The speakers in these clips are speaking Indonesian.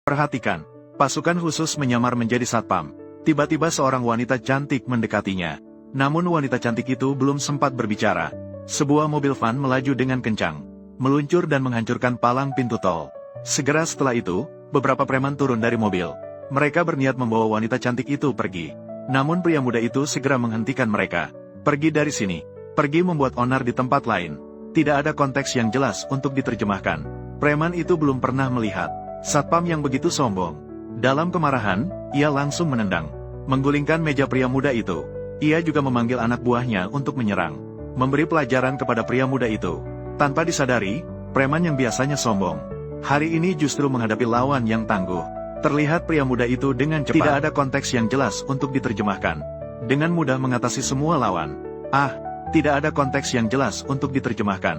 Perhatikan, pasukan khusus menyamar menjadi satpam. Tiba-tiba seorang wanita cantik mendekatinya. Namun wanita cantik itu belum sempat berbicara. Sebuah mobil van melaju dengan kencang, meluncur dan menghancurkan palang pintu tol. Segera setelah itu, beberapa preman turun dari mobil. Mereka berniat membawa wanita cantik itu pergi. Namun pria muda itu segera menghentikan mereka. Pergi dari sini. Pergi membuat onar di tempat lain. Tidak ada konteks yang jelas untuk diterjemahkan. Preman itu belum pernah melihat satpam yang begitu sombong. Dalam kemarahan, ia langsung menendang, menggulingkan meja pria muda itu. Ia juga memanggil anak buahnya untuk menyerang, memberi pelajaran kepada pria muda itu. Tanpa disadari, preman yang biasanya sombong, hari ini justru menghadapi lawan yang tangguh. Terlihat pria muda itu dengan cepat. Tidak ada konteks yang jelas untuk diterjemahkan. Dengan mudah mengatasi semua lawan. Tidak ada konteks yang jelas untuk diterjemahkan.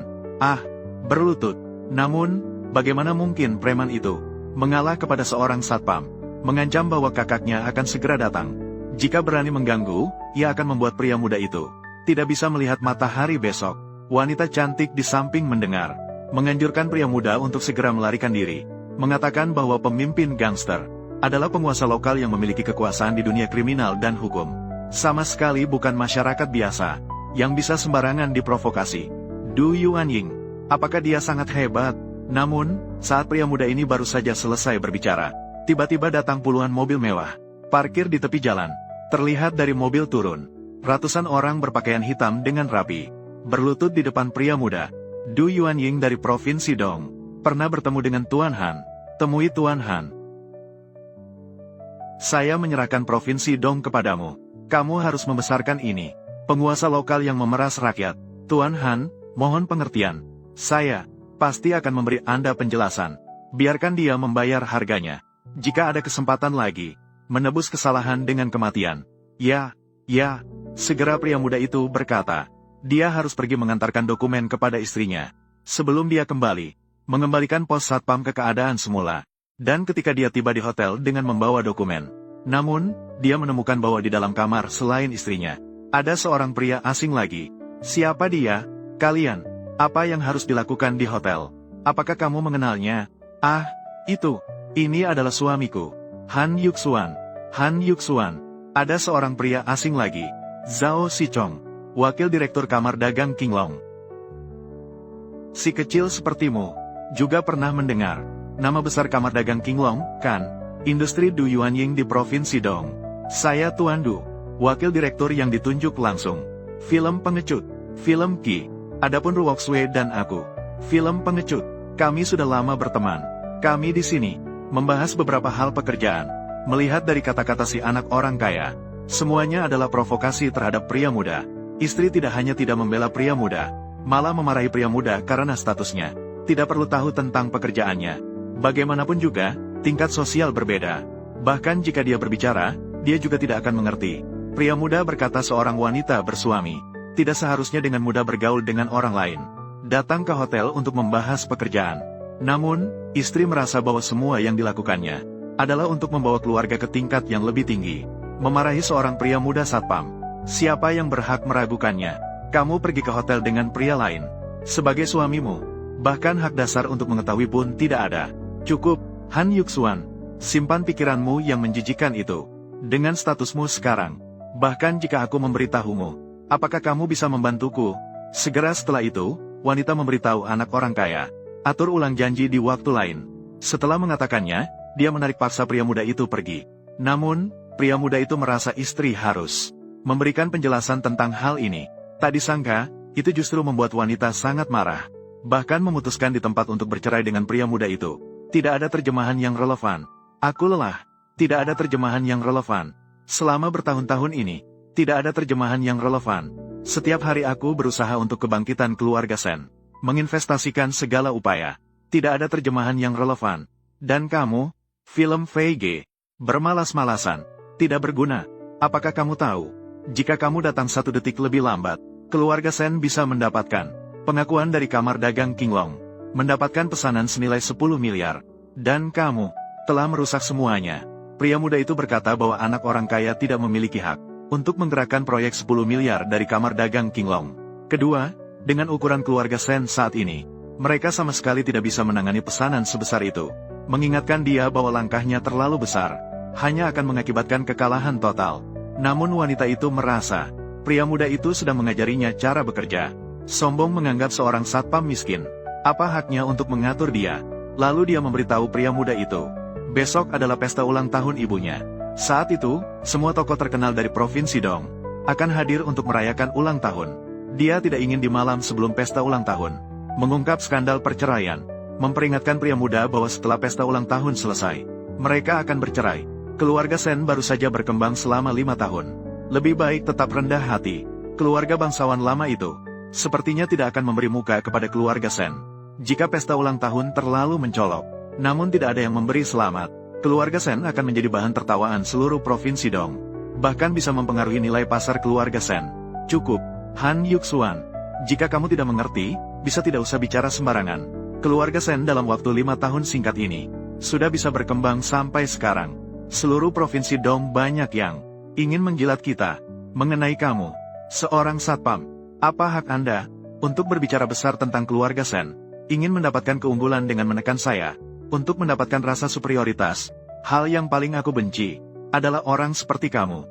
Berlutut. Namun, bagaimana mungkin preman itu mengalah kepada seorang satpam, mengancam bahwa kakaknya akan segera datang. Jika berani mengganggu, ia akan membuat pria muda itu tidak bisa melihat matahari besok. Wanita cantik di samping mendengar, menganjurkan pria muda untuk segera melarikan diri, mengatakan bahwa pemimpin gangster adalah penguasa lokal yang memiliki kekuasaan di dunia kriminal dan hukum. Sama sekali bukan masyarakat biasa yang bisa sembarangan diprovokasi. Du Yuanying, apakah dia sangat hebat? Namun, saat pria muda ini baru saja selesai berbicara, tiba-tiba datang puluhan mobil mewah, parkir di tepi jalan. Terlihat dari mobil turun ratusan orang berpakaian hitam dengan rapi, berlutut di depan pria muda. Du Yuanying dari Provinsi Dong. Pernah bertemu dengan Tuan Han. Temui Tuan Han. Saya menyerahkan Provinsi Dong kepadamu. Kamu harus membesarkan ini. Penguasa lokal yang memeras rakyat. Tuan Han, mohon pengertian. Saya pasti akan memberi Anda penjelasan. Biarkan dia membayar harganya. Jika ada kesempatan lagi, menebus kesalahan dengan kematian. Ya, segera pria muda itu berkata. Dia harus pergi mengantarkan dokumen kepada istrinya. Sebelum dia kembali, mengembalikan pos satpam ke keadaan semula. Dan ketika dia tiba di hotel dengan membawa dokumen. Namun, dia menemukan bahwa di dalam kamar selain istrinya, ada seorang pria asing lagi. Siapa dia? Kalian. Apa yang harus dilakukan di hotel? Apakah kamu mengenalnya? Ini adalah suamiku. Han Yuxuan. Han Yuxuan. Ada seorang pria asing lagi. Zhao Sichong. Wakil Direktur Kamar Dagang Qinglong. Si kecil sepertimu juga pernah mendengar nama besar Kamar Dagang Qinglong, kan? Industri Du Yuanying di Provinsi Dong. Saya Tuan Du, Wakil Direktur yang ditunjuk langsung. Film pengecut. Film Qi. Adapun Ruok Sui dan aku. Film pengecut. Kami sudah lama berteman. Kami di sini membahas beberapa hal pekerjaan. Melihat dari kata-kata si anak orang kaya, semuanya adalah provokasi terhadap pria muda. Istri tidak hanya tidak membela pria muda, malah memarahi pria muda karena statusnya tidak perlu tahu tentang pekerjaannya. Bagaimanapun juga, tingkat sosial berbeda. Bahkan jika dia berbicara, dia juga tidak akan mengerti. Pria muda berkata seorang wanita bersuami tidak seharusnya dengan mudah bergaul dengan orang lain. Datang ke hotel untuk membahas pekerjaan. Namun, istri merasa bahwa semua yang dilakukannya adalah untuk membawa keluarga ke tingkat yang lebih tinggi. Memarahi seorang pria muda satpam. Siapa yang berhak meragukannya? Kamu pergi ke hotel dengan pria lain. Sebagai suamimu, bahkan hak dasar untuk mengetahui pun tidak ada. Cukup, Han Yuxuan. Simpan pikiranmu yang menjijikan itu. Dengan statusmu sekarang, bahkan jika aku memberitahumu, apakah kamu bisa membantuku? Segera setelah itu, wanita memberitahu anak orang kaya. Atur ulang janji di waktu lain. Setelah mengatakannya, dia menarik paksa pria muda itu pergi. Namun, pria muda itu merasa istri harus memberikan penjelasan tentang hal ini. Tak disangka, itu justru membuat wanita sangat marah. Bahkan memutuskan di tempat untuk bercerai dengan pria muda itu. Tidak ada terjemahan yang relevan. Aku lelah. Tidak ada terjemahan yang relevan. Selama bertahun-tahun ini, tidak ada terjemahan yang relevan. Setiap hari aku berusaha untuk kebangkitan keluarga Sen. Menginvestasikan segala upaya. Tidak ada terjemahan yang relevan. Dan kamu, film VG, bermalas-malasan, tidak berguna. Apakah kamu tahu? Jika kamu datang 1 detik lebih lambat, keluarga Sen bisa mendapatkan pengakuan dari Kamar Dagang Qinglong, mendapatkan pesanan senilai 10 miliar. Dan kamu telah merusak semuanya. Pria muda itu berkata bahwa anak orang kaya tidak memiliki hak untuk menggerakkan proyek 10 miliar dari Kamar Dagang Qinglong. Kedua, dengan ukuran keluarga Sen saat ini, mereka sama sekali tidak bisa menangani pesanan sebesar itu. mengingatkan dia bahwa langkahnya terlalu besar, hanya akan mengakibatkan kekalahan total. Namun wanita itu merasa, pria muda itu sedang mengajarinya cara bekerja. Sombong menganggap seorang satpam miskin. Apa haknya untuk mengatur dia? Lalu dia memberitahu pria muda itu, besok adalah pesta ulang tahun ibunya. Saat itu, semua tokoh terkenal dari Provinsi Dong akan hadir untuk merayakan ulang tahun. Dia tidak ingin di malam sebelum pesta ulang tahun mengungkap skandal perceraian, memperingatkan pria muda bahwa setelah pesta ulang tahun selesai, mereka akan bercerai. Keluarga Sen baru saja berkembang selama 5 tahun. Lebih baik tetap rendah hati. Keluarga bangsawan lama itu sepertinya tidak akan memberi muka kepada keluarga Sen jika pesta ulang tahun terlalu mencolok. Namun tidak ada yang memberi selamat. Keluarga Sen akan menjadi bahan tertawaan seluruh Provinsi Dong. Bahkan bisa mempengaruhi nilai pasar keluarga Sen. Cukup, Han Yuxuan. Jika kamu tidak mengerti, bisa tidak usah bicara sembarangan. Keluarga Sen dalam waktu 5 tahun singkat ini sudah bisa berkembang sampai sekarang. Seluruh Provinsi Dong banyak yang ingin menjilat kita. Mengenai kamu, seorang satpam, apa hak Anda untuk berbicara besar tentang keluarga Sen? Ingin mendapatkan keunggulan dengan menekan saya, untuk mendapatkan rasa superioritas. Hal yang paling aku benci adalah orang seperti kamu.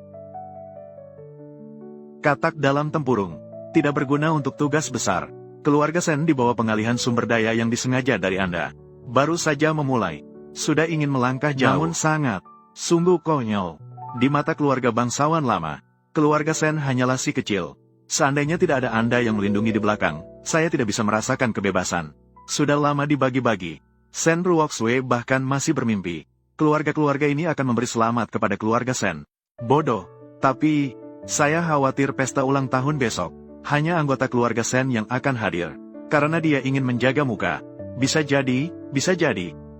Katak dalam tempurung, tidak berguna untuk tugas besar. Keluarga Sen di bawah pengalihan sumber daya yang disengaja dari Anda. Baru saja memulai, sudah ingin melangkah jauh. Namun sangat, sungguh konyol. Di mata keluarga bangsawan lama, keluarga Sen hanyalah si kecil. Seandainya tidak ada Anda yang melindungi di belakang, saya tidak bisa merasakan kebebasan. Sudah lama dibagi-bagi. Sen Ruoxue bahkan masih bermimpi. Keluarga-keluarga ini akan memberi selamat kepada keluarga Sen. Bodoh. Tapi, saya khawatir pesta ulang tahun besok hanya anggota keluarga Sen yang akan hadir. Karena dia ingin menjaga muka. Bisa jadi,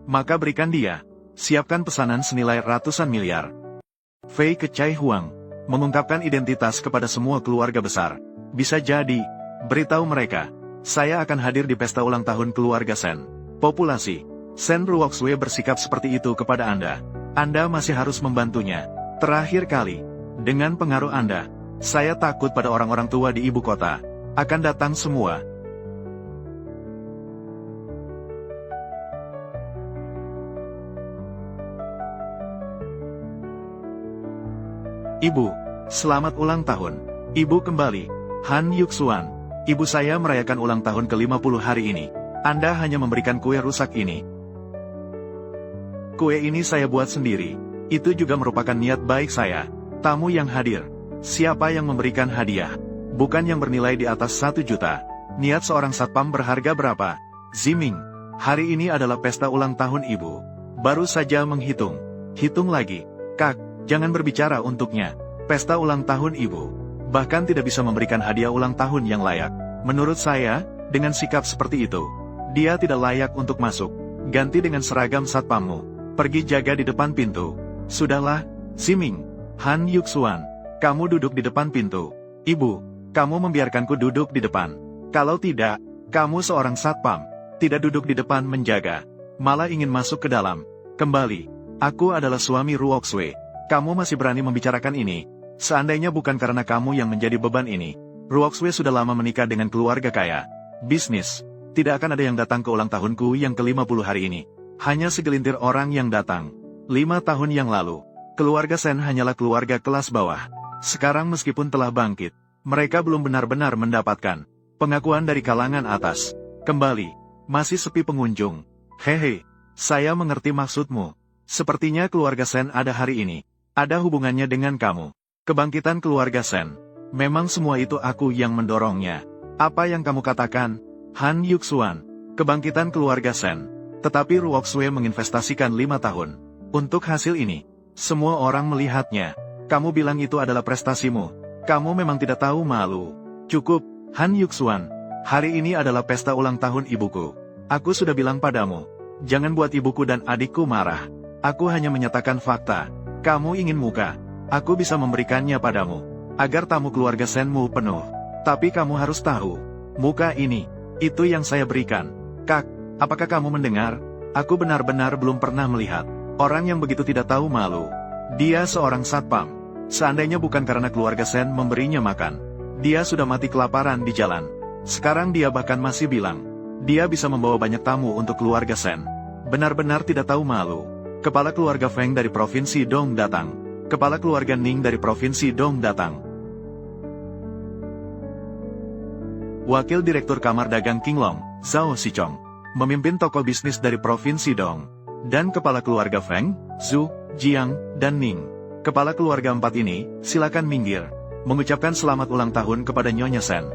maka berikan dia. Siapkan pesanan senilai ratusan miliar. Fei Kecai Huang mengungkapkan identitas kepada semua keluarga besar. Bisa jadi, beritahu mereka, saya akan hadir di pesta ulang tahun keluarga Sen. Populasi Sen Ruoxue bersikap seperti itu kepada Anda. Anda masih harus membantunya. Terakhir kali, dengan pengaruh Anda, saya takut pada orang-orang tua di ibu kota akan datang semua. Ibu, selamat ulang tahun. Ibu kembali. Han Yuxuan, ibu saya merayakan ulang tahun ke-50 hari ini. Anda hanya memberikan kue rusak ini. Kue ini saya buat sendiri. Itu juga merupakan niat baik saya. Tamu yang hadir, siapa yang memberikan hadiah? Bukan yang bernilai di atas 1 juta. Niat seorang satpam berharga berapa? Ziming, hari ini adalah pesta ulang tahun ibu. Baru saja menghitung. Hitung lagi. Kak, jangan berbicara untuknya. Pesta ulang tahun ibu. Bahkan tidak bisa memberikan hadiah ulang tahun yang layak. Menurut saya, dengan sikap seperti itu, dia tidak layak untuk masuk. Ganti dengan seragam satpammu. Pergi jaga di depan pintu. Sudahlah, Ziming. Han Yuxuan, kamu duduk di depan pintu. Ibu, kamu membiarkanku duduk di depan. Kalau tidak, kamu seorang satpam. Tidak duduk di depan menjaga. Malah ingin masuk ke dalam. Kembali. Aku adalah suami Ruoxue. Kamu masih berani membicarakan ini. Seandainya bukan karena kamu yang menjadi beban ini, Ruoxue sudah lama menikah dengan keluarga kaya. Bisnis. Tidak akan ada yang datang ke ulang tahunku yang ke-50 hari ini. Hanya segelintir orang yang datang. 5 tahun yang lalu, keluarga Sen hanyalah keluarga kelas bawah. Sekarang meskipun telah bangkit, mereka belum benar-benar mendapatkan pengakuan dari kalangan atas. Kembali, masih sepi pengunjung. Hehe, saya mengerti maksudmu. Sepertinya keluarga Sen ada hari ini. Ada hubungannya dengan kamu. Kebangkitan keluarga Sen. Memang semua itu aku yang mendorongnya. Apa yang kamu katakan? Han Yuxuan, kebangkitan keluarga Sen. Tetapi Ruoxue menginvestasikan 5 tahun. Untuk hasil ini, semua orang melihatnya. Kamu bilang itu adalah prestasimu. Kamu memang tidak tahu malu. Cukup, Han Yuxuan. Hari ini adalah pesta ulang tahun ibuku. Aku sudah bilang padamu, jangan buat ibuku dan adikku marah. Aku hanya menyatakan fakta. Kamu ingin muka, aku bisa memberikannya padamu, agar tamu keluarga Senmu penuh. Tapi kamu harus tahu, muka ini, itu yang saya berikan. Kak, apakah kamu mendengar? Aku benar-benar belum pernah melihat orang yang begitu tidak tahu malu. Dia seorang satpam. Seandainya bukan karena keluarga Sen memberinya makan, dia sudah mati kelaparan di jalan. Sekarang dia bahkan masih bilang, dia bisa membawa banyak tamu untuk keluarga Sen. benar-benar tidak tahu malu. Kepala keluarga Feng dari Provinsi Dong datang. Kepala keluarga Ning dari Provinsi Dong datang. Wakil Direktur Kamar Dagang Qinglong, Zhao Xichong, memimpin toko bisnis dari Provinsi Dong. Dan kepala keluarga Feng, Zhu, Jiang, dan Ning. Kepala keluarga empat ini, silakan minggir. Mengucapkan selamat ulang tahun kepada Nyonya Sen.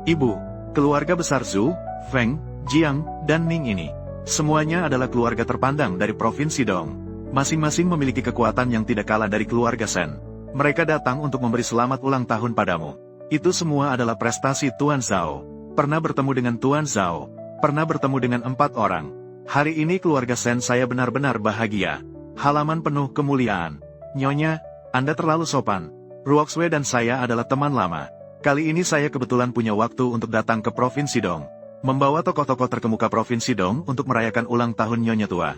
Ibu, keluarga besar Zhu, Feng, Jiang, dan Ning ini, semuanya adalah keluarga terpandang dari Provinsi Dong. Masing-masing memiliki kekuatan yang tidak kalah dari keluarga Sen. Mereka datang untuk memberi selamat ulang tahun padamu. Itu semua adalah prestasi Tuan Zhao. Pernah bertemu dengan Tuan Zhao. Pernah bertemu dengan 4 orang. Hari ini keluarga Sen saya benar-benar bahagia. Halaman penuh kemuliaan. Nyonya, Anda terlalu sopan. Ruoxue dan saya adalah teman lama. Kali ini saya kebetulan punya waktu untuk datang ke Provinsi Dong. Membawa tokoh-tokoh terkemuka Provinsi Dong untuk merayakan ulang tahun Nyonya tua.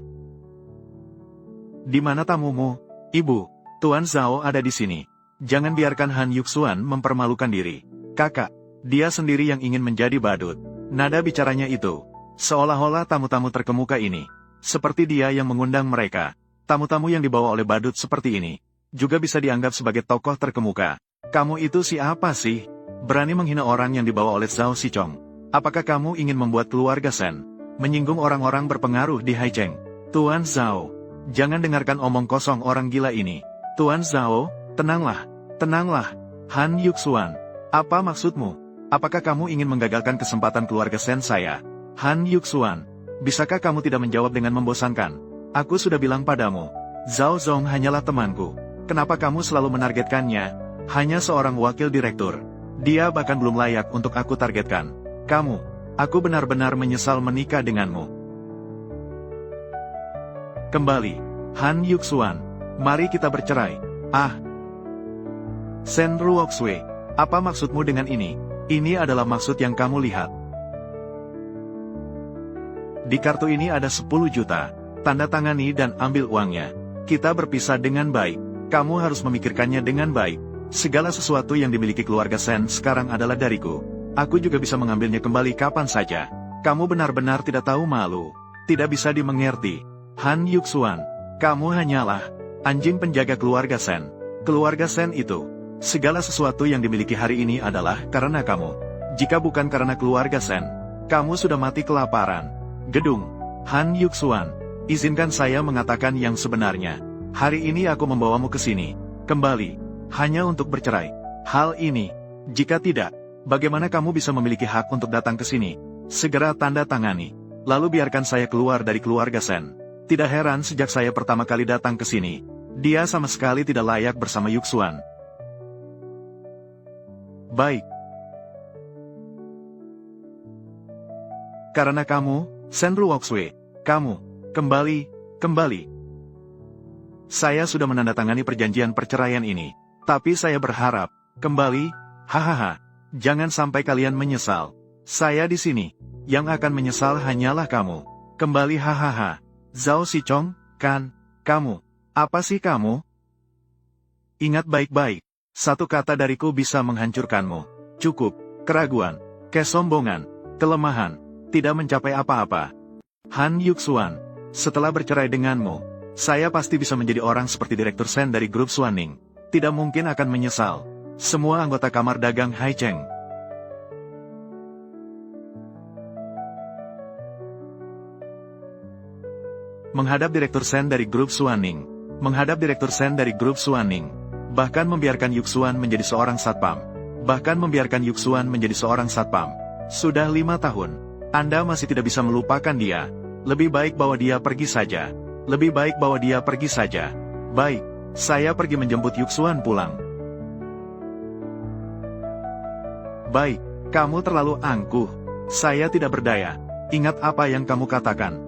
Di mana tamumu? Ibu, Tuan Zhao ada di sini. Jangan biarkan Han Yuxuan mempermalukan diri. Kakak, dia sendiri yang ingin menjadi badut. Nada bicaranya itu, seolah-olah tamu-tamu terkemuka ini, seperti dia yang mengundang mereka. Tamu-tamu yang dibawa oleh badut seperti ini, juga bisa dianggap sebagai tokoh terkemuka. Kamu itu siapa sih? Berani menghina orang yang dibawa oleh Zhao Xichong. Apakah kamu ingin membuat keluarga Sen menyinggung orang-orang berpengaruh di Haicheng? Tuan Zhao, jangan dengarkan omong kosong orang gila ini. Tuan Zhao, tenanglah, tenanglah. Han Yuxuan, apa maksudmu? Apakah kamu ingin menggagalkan kesempatan keluarga Sen saya? Han Yuxuan, bisakah kamu tidak menjawab dengan membosankan? Aku sudah bilang padamu, Zhao Zong hanyalah temanku. Kenapa kamu selalu menargetkannya? Hanya seorang wakil direktur. Dia bahkan belum layak untuk aku targetkan. Kamu, aku benar-benar menyesal menikah denganmu. Kembali, Han Yuxuan, mari kita bercerai. Ah, Sen Ruoxue, apa maksudmu dengan ini? Ini adalah maksud yang kamu lihat. Di kartu ini ada 10 juta. Tanda tangani dan ambil uangnya. Kita berpisah dengan baik. Kamu harus memikirkannya dengan baik. Segala sesuatu yang dimiliki keluarga Sen sekarang adalah dariku. Aku juga bisa mengambilnya kembali kapan saja. Kamu benar-benar tidak tahu malu. Tidak bisa dimengerti. Han Yuxuan, kamu hanyalah anjing penjaga keluarga Sen. Keluarga Sen itu, segala sesuatu yang dimiliki hari ini adalah karena kamu. Jika bukan karena keluarga Sen, kamu sudah mati kelaparan. Gedung, Han Yuxuan, izinkan saya mengatakan yang sebenarnya. Hari ini aku membawamu ke sini, kembali, hanya untuk bercerai. Hal ini, jika tidak, bagaimana kamu bisa memiliki hak untuk datang ke sini? Segera tanda tangani, lalu biarkan saya keluar dari keluarga Sen. Tidak heran sejak saya pertama kali datang ke sini, dia sama sekali tidak layak bersama Yuxuan. Baik. Karena kamu, Sen Ruoxue, kamu, kembali. Saya sudah menandatangani perjanjian perceraian ini, tapi saya berharap, kembali, hahaha, jangan sampai kalian menyesal. Saya di sini, yang akan menyesal hanyalah kamu. Kembali hahaha. Zhao Xichong, kan, kamu, apa sih kamu? Ingat baik-baik, satu kata dariku bisa menghancurkanmu. Cukup, keraguan, kesombongan, kelemahan, tidak mencapai apa-apa. Han Yuxuan, setelah bercerai denganmu, saya pasti bisa menjadi orang seperti Direktur Sen dari grup Suaning. Tidak mungkin akan menyesal. Semua anggota kamar dagang Haicheng. Menghadap Direktur Sen dari grup Suaning. Menghadap Direktur Sen dari grup Suaning. Bahkan membiarkan Yuxuan menjadi seorang satpam. Bahkan membiarkan Yuxuan menjadi seorang satpam. Sudah 5 tahun. Anda masih tidak bisa melupakan dia. Lebih baik bawa dia pergi saja. Lebih baik bawa dia pergi saja. Baik, saya pergi menjemput Yuxuan pulang. Baik, kamu terlalu angkuh. Saya tidak berdaya. Ingat apa yang kamu katakan.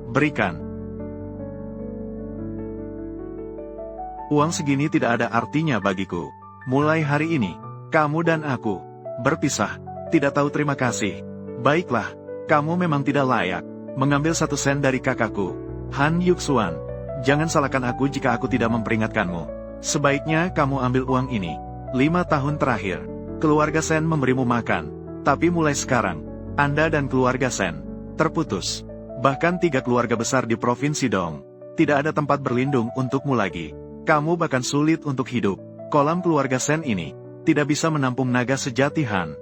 Berikan. Uang segini tidak ada artinya bagiku. Mulai hari ini, kamu dan aku berpisah. Tidak tahu terima kasih. Baiklah, kamu memang tidak layak mengambil 1 sen dari kakakku. Han Yuxuan, jangan salahkan aku jika aku tidak memperingatkanmu. Sebaiknya kamu ambil uang ini. 5 tahun terakhir, keluarga Sen memberimu makan. Tapi mulai sekarang, Anda dan keluarga Sen terputus. Bahkan 3 keluarga besar di Provinsi Dong. Tidak ada tempat berlindung untukmu lagi. Kamu bahkan sulit untuk hidup. Kolam keluarga Sen ini tidak bisa menampung naga sejati Han.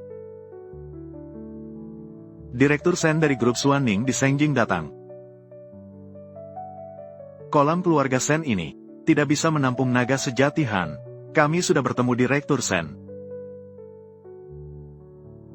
Direktur Sen dari grup Suaning di Sengjing datang. Kolam keluarga Sen ini tidak bisa menampung naga sejati Han. Kami sudah bertemu Direktur Sen.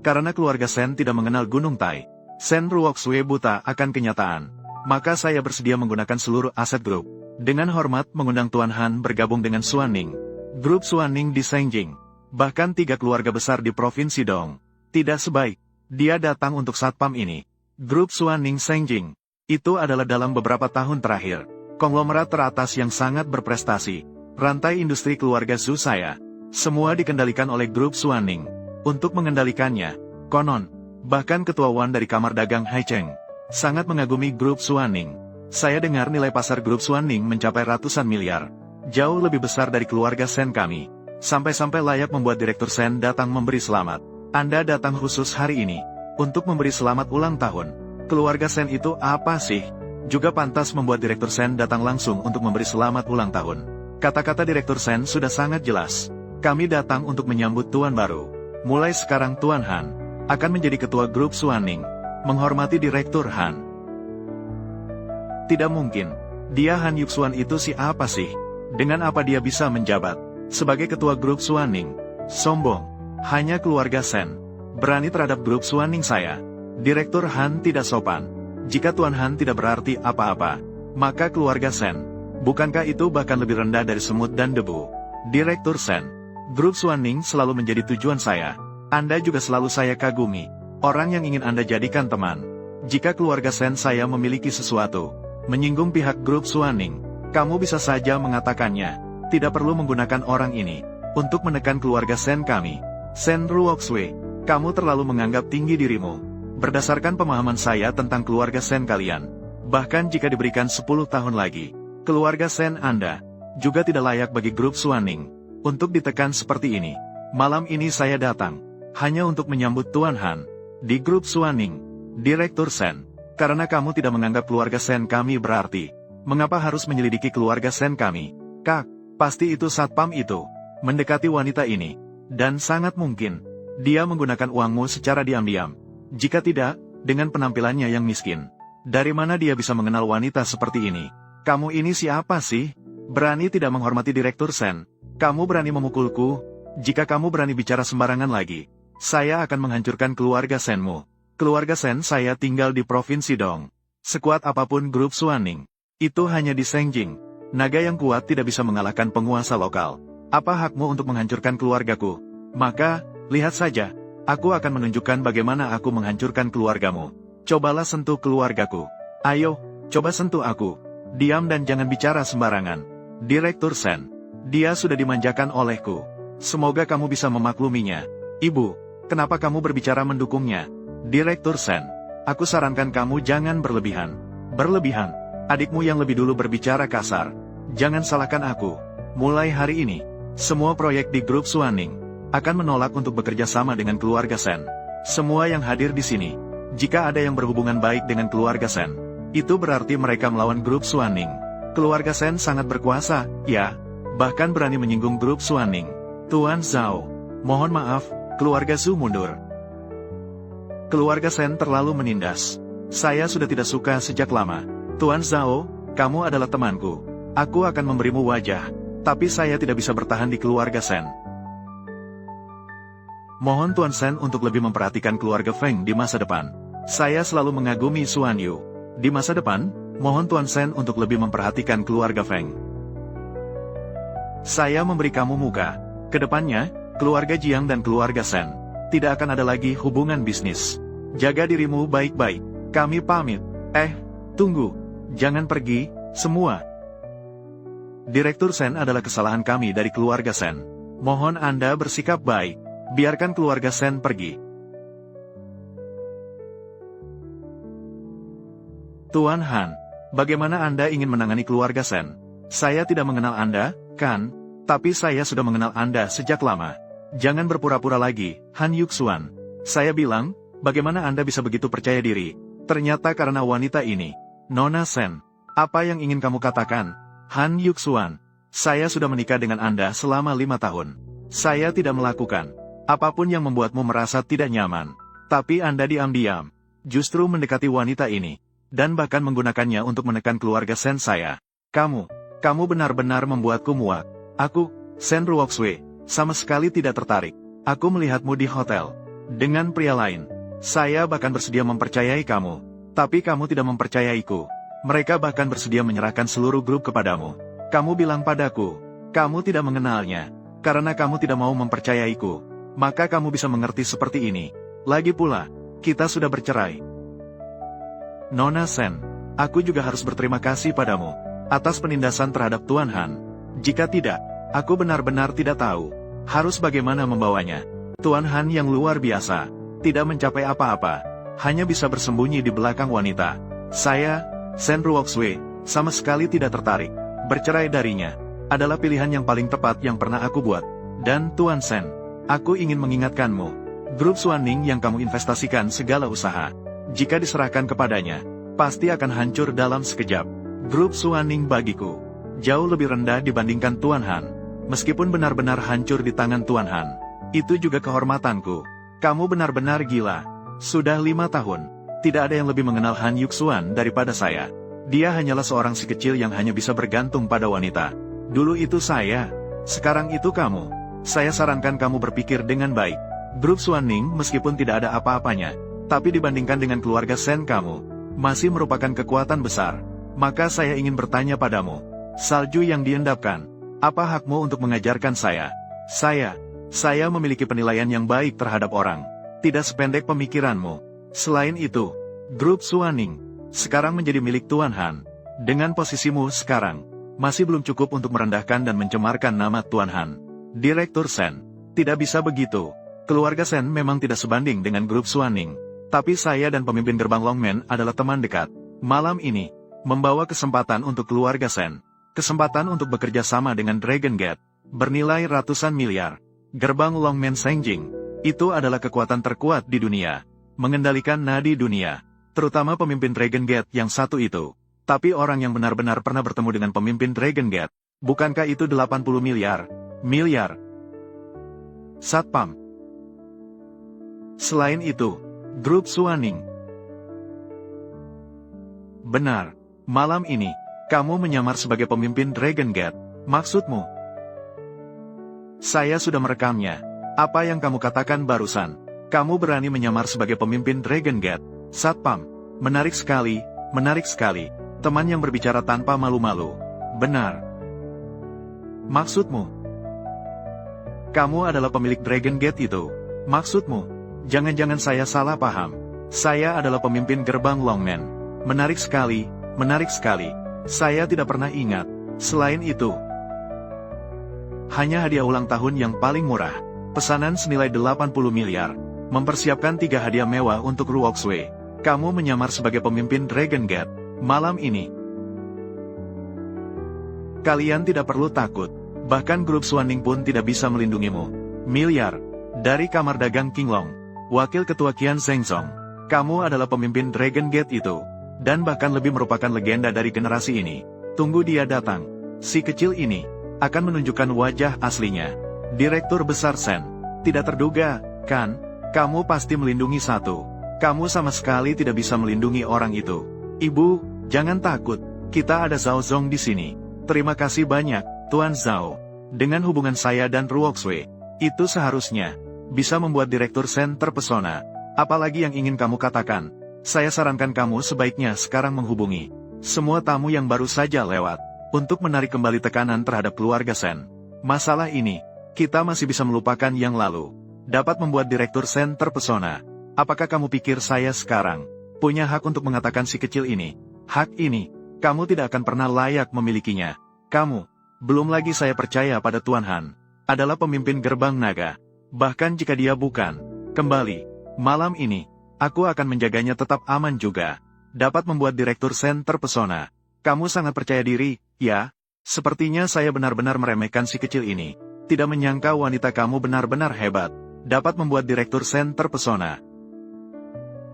Karena keluarga Sen tidak mengenal Gunung Tai, Sen Ruoxue buta akan kenyataan. Maka saya bersedia menggunakan seluruh aset grup. Dengan hormat mengundang Tuan Han bergabung dengan Suaning. Grup Suaning di Sengjing. Bahkan 3 keluarga besar di Provinsi Dong. Tidak sebaik dia datang untuk satpam ini. Grup Suaning Sengjing. Itu adalah dalam beberapa tahun terakhir konglomerat teratas yang sangat berprestasi. Rantai industri keluarga Zhu saya. Semua dikendalikan oleh grup Suaning. Untuk mengendalikannya, konon, bahkan Ketua Wan dari Kamar Dagang Haicheng sangat mengagumi grup Suaning. Saya dengar nilai pasar grup Suaning mencapai ratusan miliar. Jauh lebih besar dari keluarga Sen kami. Sampai-sampai layak membuat Direktur Sen datang memberi selamat. Anda datang khusus hari ini untuk memberi selamat ulang tahun. Keluarga Sen itu apa sih? Juga pantas membuat Direktur Sen datang langsung untuk memberi selamat ulang tahun. Kata-kata Direktur Sen sudah sangat jelas. Kami datang untuk menyambut Tuan baru. Mulai sekarang Tuan Han akan menjadi ketua grup Suaning. Menghormati Direktur Han. Tidak mungkin. Dia Han Yuxuan itu siapa sih? Dengan apa dia bisa menjabat sebagai ketua grup Suaning? Sombong. Hanya keluarga Sen berani terhadap grup Suaning saya. Direktur Han tidak sopan. Jika Tuan Han tidak berarti apa-apa, maka keluarga Sen, bukankah itu bahkan lebih rendah dari semut dan debu? Direktur Sen, grup Suaning selalu menjadi tujuan saya. Anda juga selalu saya kagumi. Orang yang ingin Anda jadikan teman. Jika keluarga Sen saya memiliki sesuatu menyinggung pihak grup Suaning, kamu bisa saja mengatakannya. Tidak perlu menggunakan orang ini untuk menekan keluarga Sen kami. Sen Ruoxue, kamu terlalu menganggap tinggi dirimu. Berdasarkan pemahaman saya tentang keluarga Sen kalian, bahkan jika diberikan 10 tahun lagi, keluarga Sen Anda juga tidak layak bagi grup Suaning untuk ditekan seperti ini. Malam ini saya datang hanya untuk menyambut Tuan Han di grup Suaning. Direktur Sen, karena kamu tidak menganggap keluarga Sen kami berarti, mengapa harus menyelidiki keluarga Sen kami? Kak, pasti itu satpam itu mendekati wanita ini. Dan sangat mungkin, dia menggunakan uangmu secara diam-diam. Jika tidak, dengan penampilannya yang miskin. Dari mana dia bisa mengenal wanita seperti ini? Kamu ini siapa sih? Berani tidak menghormati Direktur Sen. Kamu berani memukulku? Jika kamu berani bicara sembarangan lagi, saya akan menghancurkan keluarga Senmu. Keluarga Sen saya tinggal di Provinsi Dong. Sekuat apapun grup Suaning, itu hanya di Sengjing. Naga yang kuat tidak bisa mengalahkan penguasa lokal. Apa hakmu untuk menghancurkan keluargaku? Maka, lihat saja, aku akan menunjukkan bagaimana aku menghancurkan keluargamu. Cobalah sentuh keluargaku. Ayo, coba sentuh aku. Diam dan jangan bicara sembarangan. Direktur Sen, dia sudah dimanjakan olehku. Semoga kamu bisa memakluminya. Ibu, kenapa kamu berbicara mendukungnya? Direktur Sen, aku sarankan kamu jangan berlebihan. Berlebihan? Adikmu yang lebih dulu berbicara kasar. Jangan salahkan aku. Mulai hari ini, semua proyek di grup Suaning akan menolak untuk bekerja sama dengan keluarga Sen. Semua yang hadir di sini, jika ada yang berhubungan baik dengan keluarga Sen, itu berarti mereka melawan grup Suaning. Keluarga Sen sangat berkuasa, ya, bahkan berani menyinggung grup Suaning. Tuan Zhao, mohon maaf, keluarga Zhu mundur. Keluarga Sen terlalu menindas. Saya sudah tidak suka sejak lama. Tuan Zhao, kamu adalah temanku. Aku akan memberimu wajah. Tapi saya tidak bisa bertahan di keluarga Sen. Mohon Tuan Sen untuk lebih memperhatikan keluarga Feng di masa depan. Saya selalu mengagumi Xuan Yu. Di masa depan, mohon Tuan Sen untuk lebih memperhatikan keluarga Feng. Saya memberi kamu muka. Kedepannya, keluarga Jiang dan keluarga Sen tidak akan ada lagi hubungan bisnis. Jaga dirimu baik-baik. Kami pamit. Tunggu. Jangan pergi, semua. Direktur Sen adalah kesalahan kami dari keluarga Sen. Mohon Anda bersikap baik. Biarkan keluarga Sen pergi. Tuan Han, bagaimana Anda ingin menangani keluarga Sen? Saya tidak mengenal Anda, kan? Tapi saya sudah mengenal Anda sejak lama. Jangan berpura-pura lagi, Han Yuxuan. Saya bilang, bagaimana Anda bisa begitu percaya diri? Ternyata karena wanita ini. Nona Sen, apa yang ingin kamu katakan? Han Yuxuan, saya sudah menikah dengan Anda selama 5 tahun. Saya tidak melakukan apapun yang membuatmu merasa tidak nyaman. Tapi Anda diam-diam justru mendekati wanita ini, dan bahkan menggunakannya untuk menekan keluarga Sen saya. Kamu benar-benar membuatku muak. Aku, Sen Ruoxue, sama sekali tidak tertarik. Aku melihatmu di hotel dengan pria lain. Saya bahkan bersedia mempercayai kamu. Tapi kamu tidak mempercayaiku. Mereka bahkan bersedia menyerahkan seluruh grup kepadamu. Kamu bilang padaku, kamu tidak mengenalnya. Karena kamu tidak mau mempercayaiku, maka kamu bisa mengerti seperti ini. Lagi pula, kita sudah bercerai. Nona Sen, aku juga harus berterima kasih padamu atas penindasan terhadap Tuan Han. Jika tidak, aku benar-benar tidak tahu harus bagaimana membawanya. Tuan Han yang luar biasa, tidak mencapai apa-apa, hanya bisa bersembunyi di belakang wanita. Saya, Sen Ruoxue, sama sekali tidak tertarik. Bercerai darinya adalah pilihan yang paling tepat yang pernah aku buat. Dan Tuan Sen, aku ingin mengingatkanmu, grup Suaning yang kamu investasikan segala usaha, jika diserahkan kepadanya, pasti akan hancur dalam sekejap. Grup Suaning bagiku jauh lebih rendah dibandingkan Tuan Han. Meskipun benar-benar hancur di tangan Tuan Han, itu juga kehormatanku. Kamu benar-benar gila. Sudah 5 tahun, tidak ada yang lebih mengenal Han Yuxuan daripada saya. Dia hanyalah seorang si kecil yang hanya bisa bergantung pada wanita. Dulu itu saya, sekarang itu kamu. Saya sarankan kamu berpikir dengan baik. Grup Suaning meskipun tidak ada apa-apanya, tapi dibandingkan dengan keluarga Sen kamu, masih merupakan kekuatan besar. Maka saya ingin bertanya padamu, salju yang diendapkan, apa hakmu untuk mengajarkan saya? Saya memiliki penilaian yang baik terhadap orang, tidak sependek pemikiranmu. Selain itu, grup Suaning sekarang menjadi milik Tuan Han. Dengan posisimu sekarang, masih belum cukup untuk merendahkan dan mencemarkan nama Tuan Han. Direktur Sen, tidak bisa begitu. Keluarga Sen memang tidak sebanding dengan grup Suaning. Tapi saya dan pemimpin gerbang Longmen adalah teman dekat. Malam ini, membawa kesempatan untuk keluarga Sen. Kesempatan untuk bekerja sama dengan Dragon Gate, bernilai ratusan miliar. Gerbang Longmen Sengjing, itu adalah kekuatan terkuat di dunia. Mengendalikan nadi dunia, terutama pemimpin Dragon Gate yang satu itu. Tapi orang yang benar-benar pernah bertemu dengan pemimpin Dragon Gate, bukankah itu 80 miliar? Satpam. Selain itu, grup Suaning. Benar, malam ini, kamu menyamar sebagai pemimpin Dragon Gate. Maksudmu? Saya sudah merekamnya. Apa yang kamu katakan barusan? Kamu berani menyamar sebagai pemimpin Dragon Gate. Satpam. Menarik sekali, menarik sekali. Teman yang berbicara tanpa malu-malu. Benar. Maksudmu? Kamu adalah pemilik Dragon Gate itu. Maksudmu? Jangan-jangan saya salah paham. Saya adalah pemimpin gerbang Longmen. Menarik sekali, menarik sekali. Saya tidak pernah ingat. Selain itu, hanya hadiah ulang tahun yang paling murah. Pesanan senilai 80 miliar. Mempersiapkan 3 hadiah mewah untuk Ruoxue. Kamu menyamar sebagai pemimpin Dragon Gate. Malam ini, kalian tidak perlu takut. Bahkan grup Suaning pun tidak bisa melindungimu. Miliar. Dari kamar dagang Qinglong, wakil ketua Qian Zhengzong. Kamu adalah pemimpin Dragon Gate itu. Dan bahkan lebih merupakan legenda dari generasi ini. Tunggu dia datang. Si kecil ini akan menunjukkan wajah aslinya. Direktur Besar Sen. Tidak terduga, kan? Kamu pasti melindungi satu. Kamu sama sekali tidak bisa melindungi orang itu. Ibu, jangan takut. Kita ada Zhao Zong di sini. Terima kasih banyak, Tuan Zhao. Dengan hubungan saya dan Ruoxue, itu seharusnya bisa membuat Direktur Sen terpesona. Apalagi yang ingin kamu katakan? Saya sarankan kamu sebaiknya sekarang menghubungi semua tamu yang baru saja lewat, untuk menarik kembali tekanan terhadap keluarga Sen. Masalah ini, kita masih bisa melupakan yang lalu. Dapat membuat Direktur Sen terpesona. Apakah kamu pikir saya sekarang punya hak untuk mengatakan si kecil ini? Hak ini, kamu tidak akan pernah layak memilikinya. Kamu, belum lagi saya percaya pada Tuan Han, adalah pemimpin gerbang naga. Bahkan jika dia bukan, kembali, malam ini, aku akan menjaganya tetap aman juga. Dapat membuat Direktur Sen terpesona. Kamu sangat percaya diri, ya? Sepertinya saya benar-benar meremehkan si kecil ini. Tidak menyangka wanita kamu benar-benar hebat, dapat membuat Direktur Sen terpesona.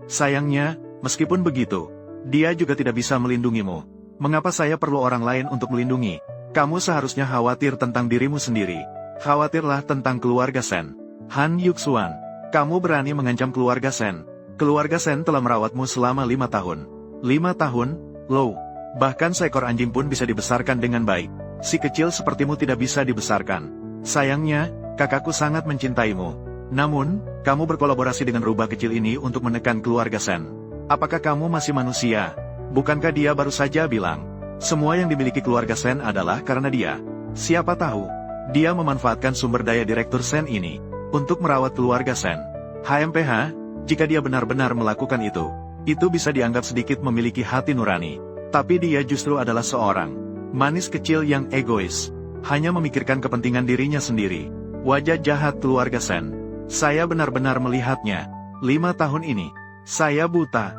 Sayangnya, meskipun begitu, dia juga tidak bisa melindungimu. Mengapa saya perlu orang lain untuk melindungi? Kamu seharusnya khawatir tentang dirimu sendiri. Khawatirlah tentang keluarga Sen. Han Yuxuan, kamu berani mengancam keluarga Sen. Keluarga Sen telah merawatmu selama 5 tahun. 5 tahun? Loh, bahkan seekor anjing pun bisa dibesarkan dengan baik. Si kecil sepertimu tidak bisa dibesarkan. Sayangnya, kakakku sangat mencintaimu. Namun, kamu berkolaborasi dengan rubah kecil ini untuk menekan keluarga Sen. Apakah kamu masih manusia? Bukankah dia baru saja bilang, semua yang dimiliki keluarga Sen adalah karena dia? Siapa tahu, dia memanfaatkan sumber daya Direktur Sen ini untuk merawat keluarga Sen. HMPH, jika dia benar-benar melakukan itu bisa dianggap sedikit memiliki hati nurani. Tapi dia justru adalah seorang manis kecil yang egois, hanya memikirkan kepentingan dirinya sendiri. Wajah jahat keluarga Sen. Saya benar-benar melihatnya. 5 tahun ini, saya buta.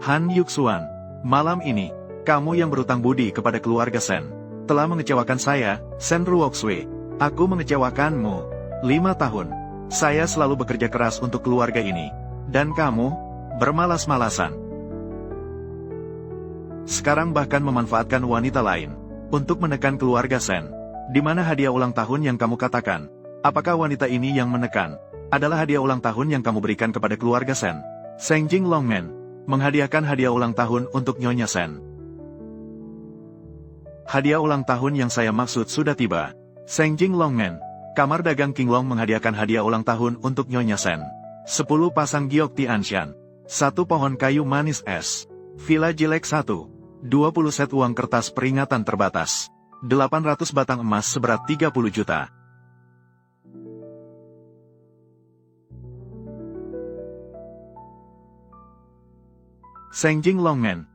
Han Yuxuan, malam ini, kamu yang berutang budi kepada keluarga Sen, telah mengecewakan saya, Sen Ruoxue. Aku mengecewakanmu. 5 tahun. Saya selalu bekerja keras untuk keluarga ini. Dan kamu, bermalas-malasan. Sekarang bahkan memanfaatkan wanita lain untuk menekan keluarga Sen. Di mana hadiah ulang tahun yang kamu katakan? Apakah wanita ini yang menekan? Adalah hadiah ulang tahun yang kamu berikan kepada keluarga Sen. Seng Jing Longmen menghadiahkan hadiah ulang tahun untuk Nyonya Sen. Hadiah ulang tahun yang saya maksud sudah tiba. Seng Jing Longmen, Kamar Dagang Qinglong menghadiahkan hadiah ulang tahun untuk Nyonya Sen. 10 pasang giok Tianshan, 1 pohon kayu manis es, Villa Jilek 1, 20 set uang kertas peringatan terbatas, 800 batang emas seberat 30 juta. Seng Jing Longmen.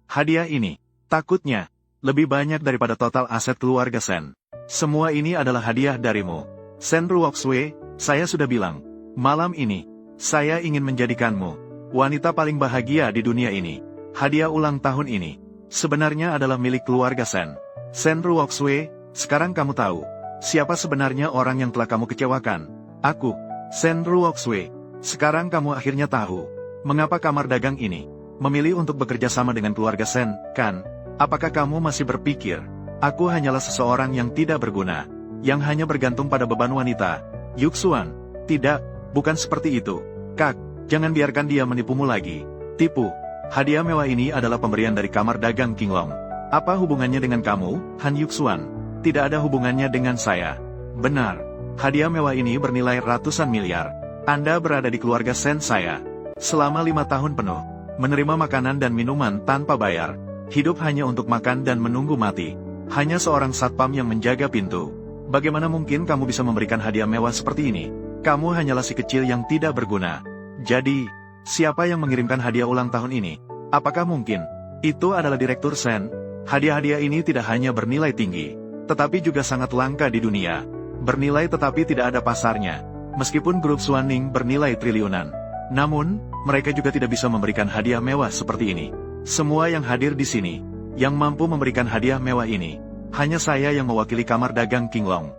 Hadiah ini, takutnya, lebih banyak daripada total aset keluarga Sen. Semua ini adalah hadiah darimu. Sen Ruoxue, saya sudah bilang, malam ini, saya ingin menjadikanmu wanita paling bahagia di dunia ini. Hadiah ulang tahun ini, sebenarnya adalah milik keluarga Sen. Sen Ruoxue, sekarang kamu tahu, siapa sebenarnya orang yang telah kamu kecewakan. Aku, Sen Ruoxue. Sekarang kamu akhirnya tahu, mengapa kamar dagang ini memilih untuk bekerja sama dengan keluarga Sen, kan? Apakah kamu masih berpikir, aku hanyalah seseorang yang tidak berguna, yang hanya bergantung pada beban wanita? Yuxuan, tidak, bukan seperti itu. Kak, jangan biarkan dia menipumu lagi. Tipu. Hadiah mewah ini adalah pemberian dari kamar dagang Qinglong. Apa hubungannya dengan kamu, Han Yuxuan? Tidak ada hubungannya dengan saya. Benar. Hadiah mewah ini bernilai ratusan miliar. Anda berada di keluarga Sen saya. Selama 5 tahun penuh, menerima makanan dan minuman tanpa bayar. Hidup hanya untuk makan dan menunggu mati. Hanya seorang satpam yang menjaga pintu. Bagaimana mungkin kamu bisa memberikan hadiah mewah seperti ini? Kamu hanyalah si kecil yang tidak berguna. Jadi, siapa yang mengirimkan hadiah ulang tahun ini? Apakah mungkin itu adalah Direktur Sen? Hadiah-hadiah ini tidak hanya bernilai tinggi, tetapi juga sangat langka di dunia. Bernilai tetapi tidak ada pasarnya. Meskipun grup Suaning bernilai triliunan, namun, mereka juga tidak bisa memberikan hadiah mewah seperti ini. Semua yang hadir di sini, yang mampu memberikan hadiah mewah ini, hanya saya yang mewakili kamar dagang Qinglong.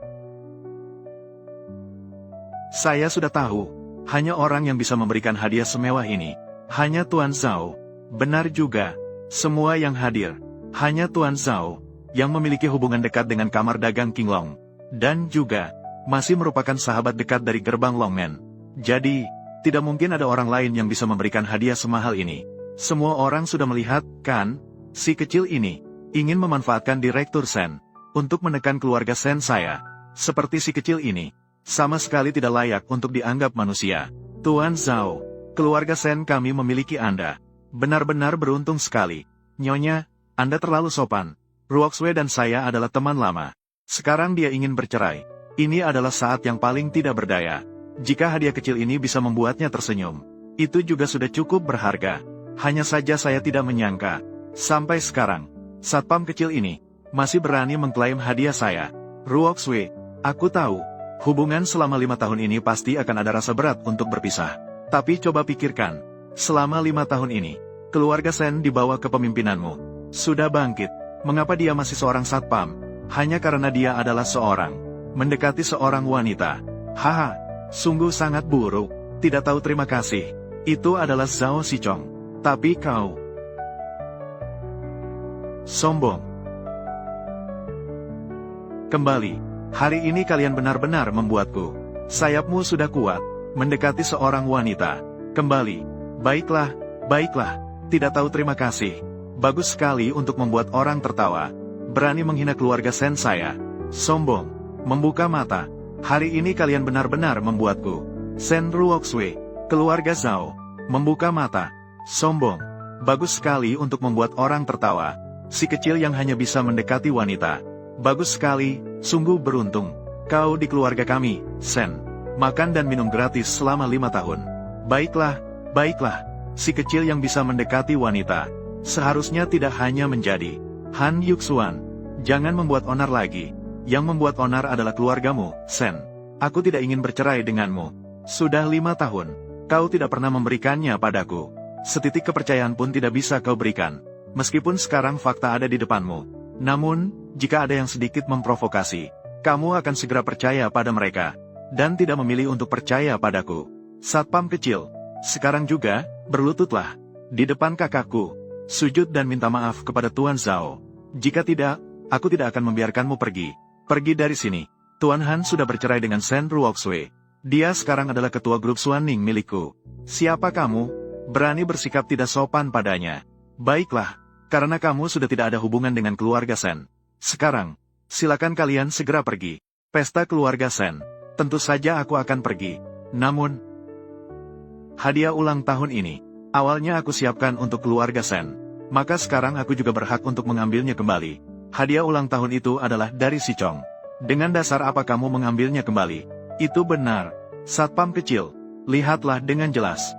Saya sudah tahu, hanya orang yang bisa memberikan hadiah semewah ini, hanya Tuan Zhao. Benar juga, semua yang hadir, hanya Tuan Zhao, yang memiliki hubungan dekat dengan kamar dagang Qinglong, dan juga, masih merupakan sahabat dekat dari gerbang Longmen. Jadi, tidak mungkin ada orang lain yang bisa memberikan hadiah semahal ini. Semua orang sudah melihat, kan? Si kecil ini ingin memanfaatkan Direktur Sen untuk menekan keluarga Sen saya. Seperti si kecil ini, sama sekali tidak layak untuk dianggap manusia. Tuan Zhao, keluarga Sen kami memiliki Anda. Benar-benar beruntung sekali. Nyonya, Anda terlalu sopan. Ruoxue dan saya adalah teman lama. Sekarang dia ingin bercerai. Ini adalah saat yang paling tidak berdaya. Jika hadiah kecil ini bisa membuatnya tersenyum, itu juga sudah cukup berharga. Hanya saja saya tidak menyangka, sampai sekarang, satpam kecil ini masih berani mengklaim hadiah saya. Ruoxue, aku tahu, hubungan selama 5 tahun ini pasti akan ada rasa berat untuk berpisah. Tapi coba pikirkan, selama 5 tahun ini, keluarga Sen di bawah kepemimpinanmu sudah bangkit. Mengapa dia masih seorang satpam? Hanya karena dia adalah seorang mendekati seorang wanita. Haha, sungguh sangat buruk. Tidak tahu terima kasih. Itu adalah Zhao Sichong. Tapi kau sombong. Kembali. Hari ini kalian benar-benar membuatku. Sayapmu sudah kuat. Mendekati seorang wanita. Kembali. Baiklah, baiklah. Tidak tahu terima kasih. Bagus sekali untuk membuat orang tertawa. Berani menghina keluarga Sen saya. Sombong. Membuka mata. Hari ini kalian benar-benar membuatku. Sen Ruoxue. Keluarga Zhao. Membuka mata. Sombong. Bagus sekali untuk membuat orang tertawa. Si kecil yang hanya bisa mendekati wanita. Bagus sekali, sungguh beruntung. Kau di keluarga kami, Sen. Makan dan minum gratis selama 5 tahun. Baiklah, baiklah. Si kecil yang bisa mendekati wanita. Seharusnya tidak hanya menjadi Han Yuxuan. Jangan membuat onar lagi. Yang membuat onar adalah keluargamu, Sen. Aku tidak ingin bercerai denganmu. Sudah 5 tahun. Kau tidak pernah memberikannya padaku. Setitik kepercayaan pun tidak bisa kau berikan. Meskipun sekarang fakta ada di depanmu. Namun, jika ada yang sedikit memprovokasi, kamu akan segera percaya pada mereka. Dan tidak memilih untuk percaya padaku. Satpam kecil. Sekarang juga, berlututlah. Di depan kakakku. Sujud dan minta maaf kepada Tuan Zhao. Jika tidak, aku tidak akan membiarkanmu pergi. Pergi dari sini. Tuan Han sudah bercerai dengan Sen Ruoxue. Dia sekarang adalah ketua grup Suanning milikku. Siapa kamu? Berani bersikap tidak sopan padanya. Baiklah, karena kamu sudah tidak ada hubungan dengan keluarga Sen. Sekarang, silakan kalian segera pergi. Pesta keluarga Sen. Tentu saja aku akan pergi. Namun, hadiah ulang tahun ini, awalnya aku siapkan untuk keluarga Sen. Maka sekarang aku juga berhak untuk mengambilnya kembali. Hadiah ulang tahun itu adalah dari Sichong. Dengan dasar apa kamu mengambilnya kembali? Itu benar. Satpam kecil, lihatlah dengan jelas.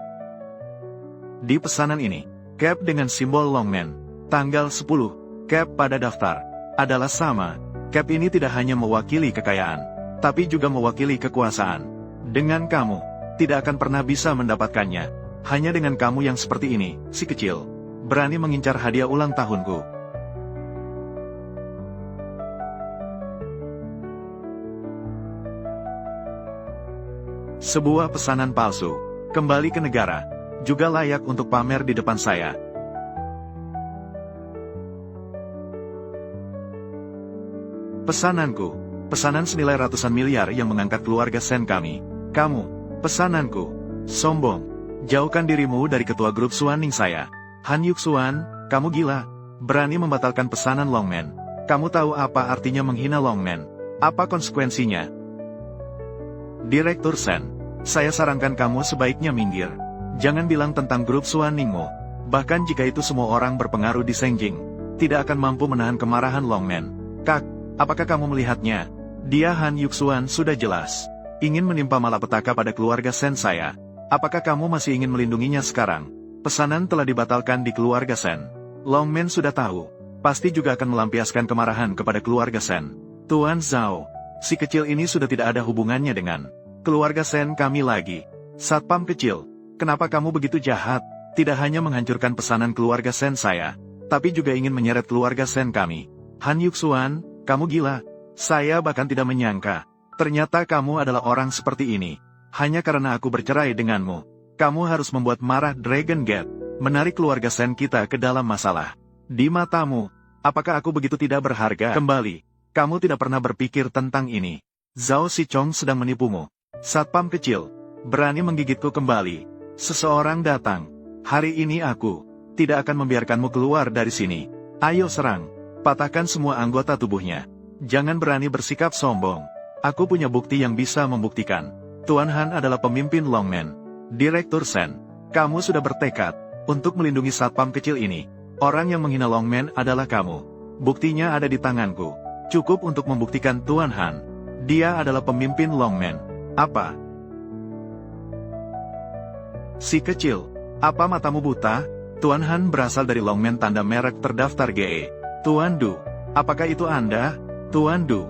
Di pesanan ini, cap dengan simbol Longman, tanggal 10, cap pada daftar, adalah sama. Cap ini tidak hanya mewakili kekayaan, tapi juga mewakili kekuasaan. Dengan kamu, tidak akan pernah bisa mendapatkannya. Hanya dengan kamu yang seperti ini, si kecil, berani mengincar hadiah ulang tahunku. Sebuah pesanan palsu, kembali ke negara, juga layak untuk pamer di depan saya. Pesananku, pesanan senilai ratusan miliar yang mengangkat keluarga Sen kami. Kamu, pesananku, sombong, jauhkan dirimu dari ketua grup Suanning saya. Han Yuxuan, kamu gila, berani membatalkan pesanan Longman. Kamu tahu apa artinya menghina Longman? Apa konsekuensinya? Direktur Sen, saya sarankan kamu sebaiknya minggir. Jangan bilang tentang grup Suanningmu. Bahkan jika itu semua orang berpengaruh di Sengjing, tidak akan mampu menahan kemarahan Longman. Kak, apakah kamu melihatnya? Dia Han Yuxuan sudah jelas ingin menimpa malapetaka pada keluarga Sen saya. Apakah kamu masih ingin melindunginya sekarang? Pesanan telah dibatalkan di keluarga Sen. Longman sudah tahu, pasti juga akan melampiaskan kemarahan kepada keluarga Sen. Tuan Zhao, si kecil ini sudah tidak ada hubungannya dengan keluarga Sen kami lagi. Satpam kecil, kenapa kamu begitu jahat? Tidak hanya menghancurkan pesanan keluarga Sen saya, tapi juga ingin menyeret keluarga Sen kami. Han Yuxuan, kamu gila. Saya bahkan tidak menyangka. Ternyata kamu adalah orang seperti ini. Hanya karena aku bercerai denganmu. Kamu harus membuat marah Dragon Gate, menarik keluarga Sen kita ke dalam masalah. Di matamu, apakah aku begitu tidak berharga? Kembali. Kamu tidak pernah berpikir tentang ini. Zhao Sichong sedang menipumu. Satpam kecil, berani menggigitku kembali. Seseorang datang. Hari ini aku tidak akan membiarkanmu keluar dari sini. Ayo serang. Patahkan semua anggota tubuhnya. Jangan berani bersikap sombong. Aku punya bukti yang bisa membuktikan. Tuan Han adalah pemimpin Longman. Direktur Sen, kamu sudah bertekad untuk melindungi satpam kecil ini. Orang yang menghina Longman adalah kamu. Buktinya ada di tanganku. Cukup untuk membuktikan Tuan Han. Dia adalah pemimpin Longman. Apa? Si kecil, apa matamu buta? Tuan Han berasal dari Longman tanda merek terdaftar GE. Tuan Du, apakah itu Anda? Tuan Du,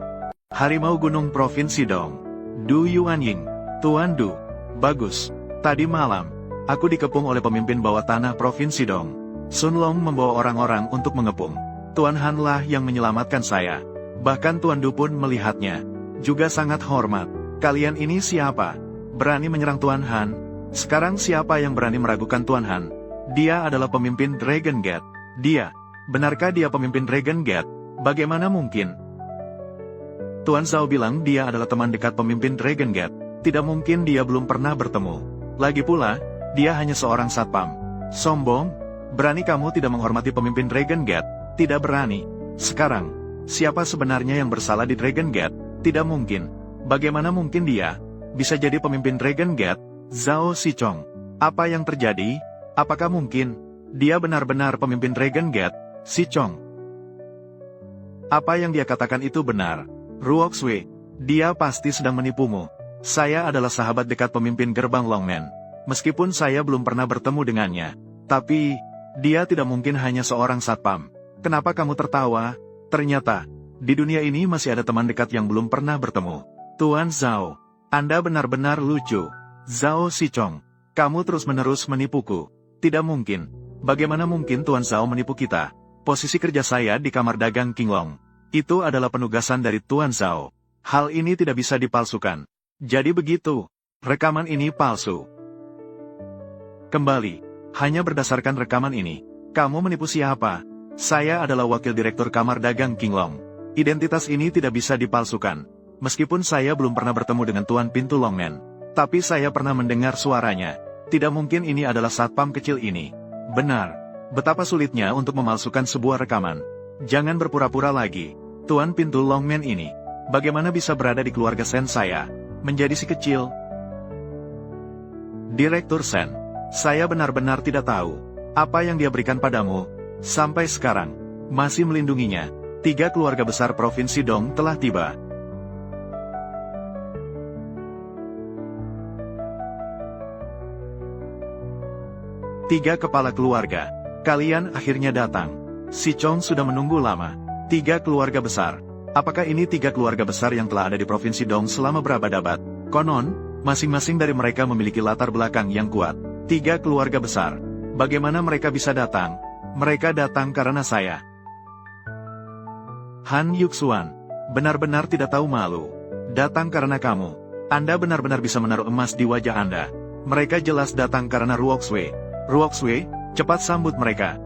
Harimau Gunung Provinsi Dong. Du Yuanying. Tuan Du, bagus. Tadi malam, aku dikepung oleh pemimpin bawah tanah Provinsi Dong. Sun Long membawa orang-orang untuk mengepung Tuan Han lah yang menyelamatkan saya. Bahkan Tuan Du pun melihatnya. Juga sangat hormat. Kalian ini siapa? Berani menyerang Tuan Han? Sekarang siapa yang berani meragukan Tuan Han? Dia adalah pemimpin Dragon Gate. Dia. Benarkah dia pemimpin Dragon Gate? Bagaimana mungkin? Tuan Zhao bilang dia adalah teman dekat pemimpin Dragon Gate. Tidak mungkin dia belum pernah bertemu. Lagi pula, dia hanya seorang satpam. Sombong? Berani kamu tidak menghormati pemimpin Dragon Gate? Tidak berani. Sekarang, siapa sebenarnya yang bersalah di Dragon Gate? Tidak mungkin. Bagaimana mungkin dia bisa jadi pemimpin Dragon Gate? Zhao Sichong. Apa yang terjadi? Apakah mungkin dia benar-benar pemimpin Dragon Gate? Sichong. Apa yang dia katakan itu benar. Ruoxue, dia pasti sedang menipumu. Saya adalah sahabat dekat pemimpin gerbang Longmen. Meskipun saya belum pernah bertemu dengannya. Tapi, dia tidak mungkin hanya seorang satpam. Kenapa kamu tertawa? Ternyata, di dunia ini masih ada teman dekat yang belum pernah bertemu. Tuan Zhao, Anda benar-benar lucu. Zhao Sichong, kamu terus-menerus menipuku. Tidak mungkin. Bagaimana mungkin Tuan Zhao menipu kita? Posisi kerja saya di kamar dagang Qinglong. Itu adalah penugasan dari Tuan Zhao. Hal ini tidak bisa dipalsukan. Jadi begitu. Rekaman ini palsu. Kembali. Hanya berdasarkan rekaman ini. Kamu menipu siapa? Saya adalah wakil direktur kamar dagang Qinglong. Identitas ini tidak bisa dipalsukan. Meskipun saya belum pernah bertemu dengan Tuan Pintu Longmen. Tapi saya pernah mendengar suaranya. Tidak mungkin ini adalah satpam kecil ini. Benar. Betapa sulitnya untuk memalsukan sebuah rekaman. Jangan berpura-pura lagi. Tuan Pintu Longmen ini, bagaimana bisa berada di keluarga Sen saya? Menjadi si kecil. Direktur Sen, saya benar-benar tidak tahu. Apa yang dia berikan padamu, sampai sekarang, masih melindunginya. 3 keluarga besar Provinsi Dong telah tiba. Tiga kepala keluarga. Kalian akhirnya datang. Si Chong sudah menunggu lama. 3 keluarga besar. Apakah ini 3 keluarga besar yang telah ada di Provinsi Dong selama berabad-abad? Konon, masing-masing dari mereka memiliki latar belakang yang kuat. 3 keluarga besar. Bagaimana mereka bisa datang? Mereka datang karena saya. Han Yuxuan, benar-benar tidak tahu malu. Datang karena kamu. Anda benar-benar bisa menaruh emas di wajah Anda. Mereka jelas datang karena Ruoxue. Ruoxue, cepat sambut mereka.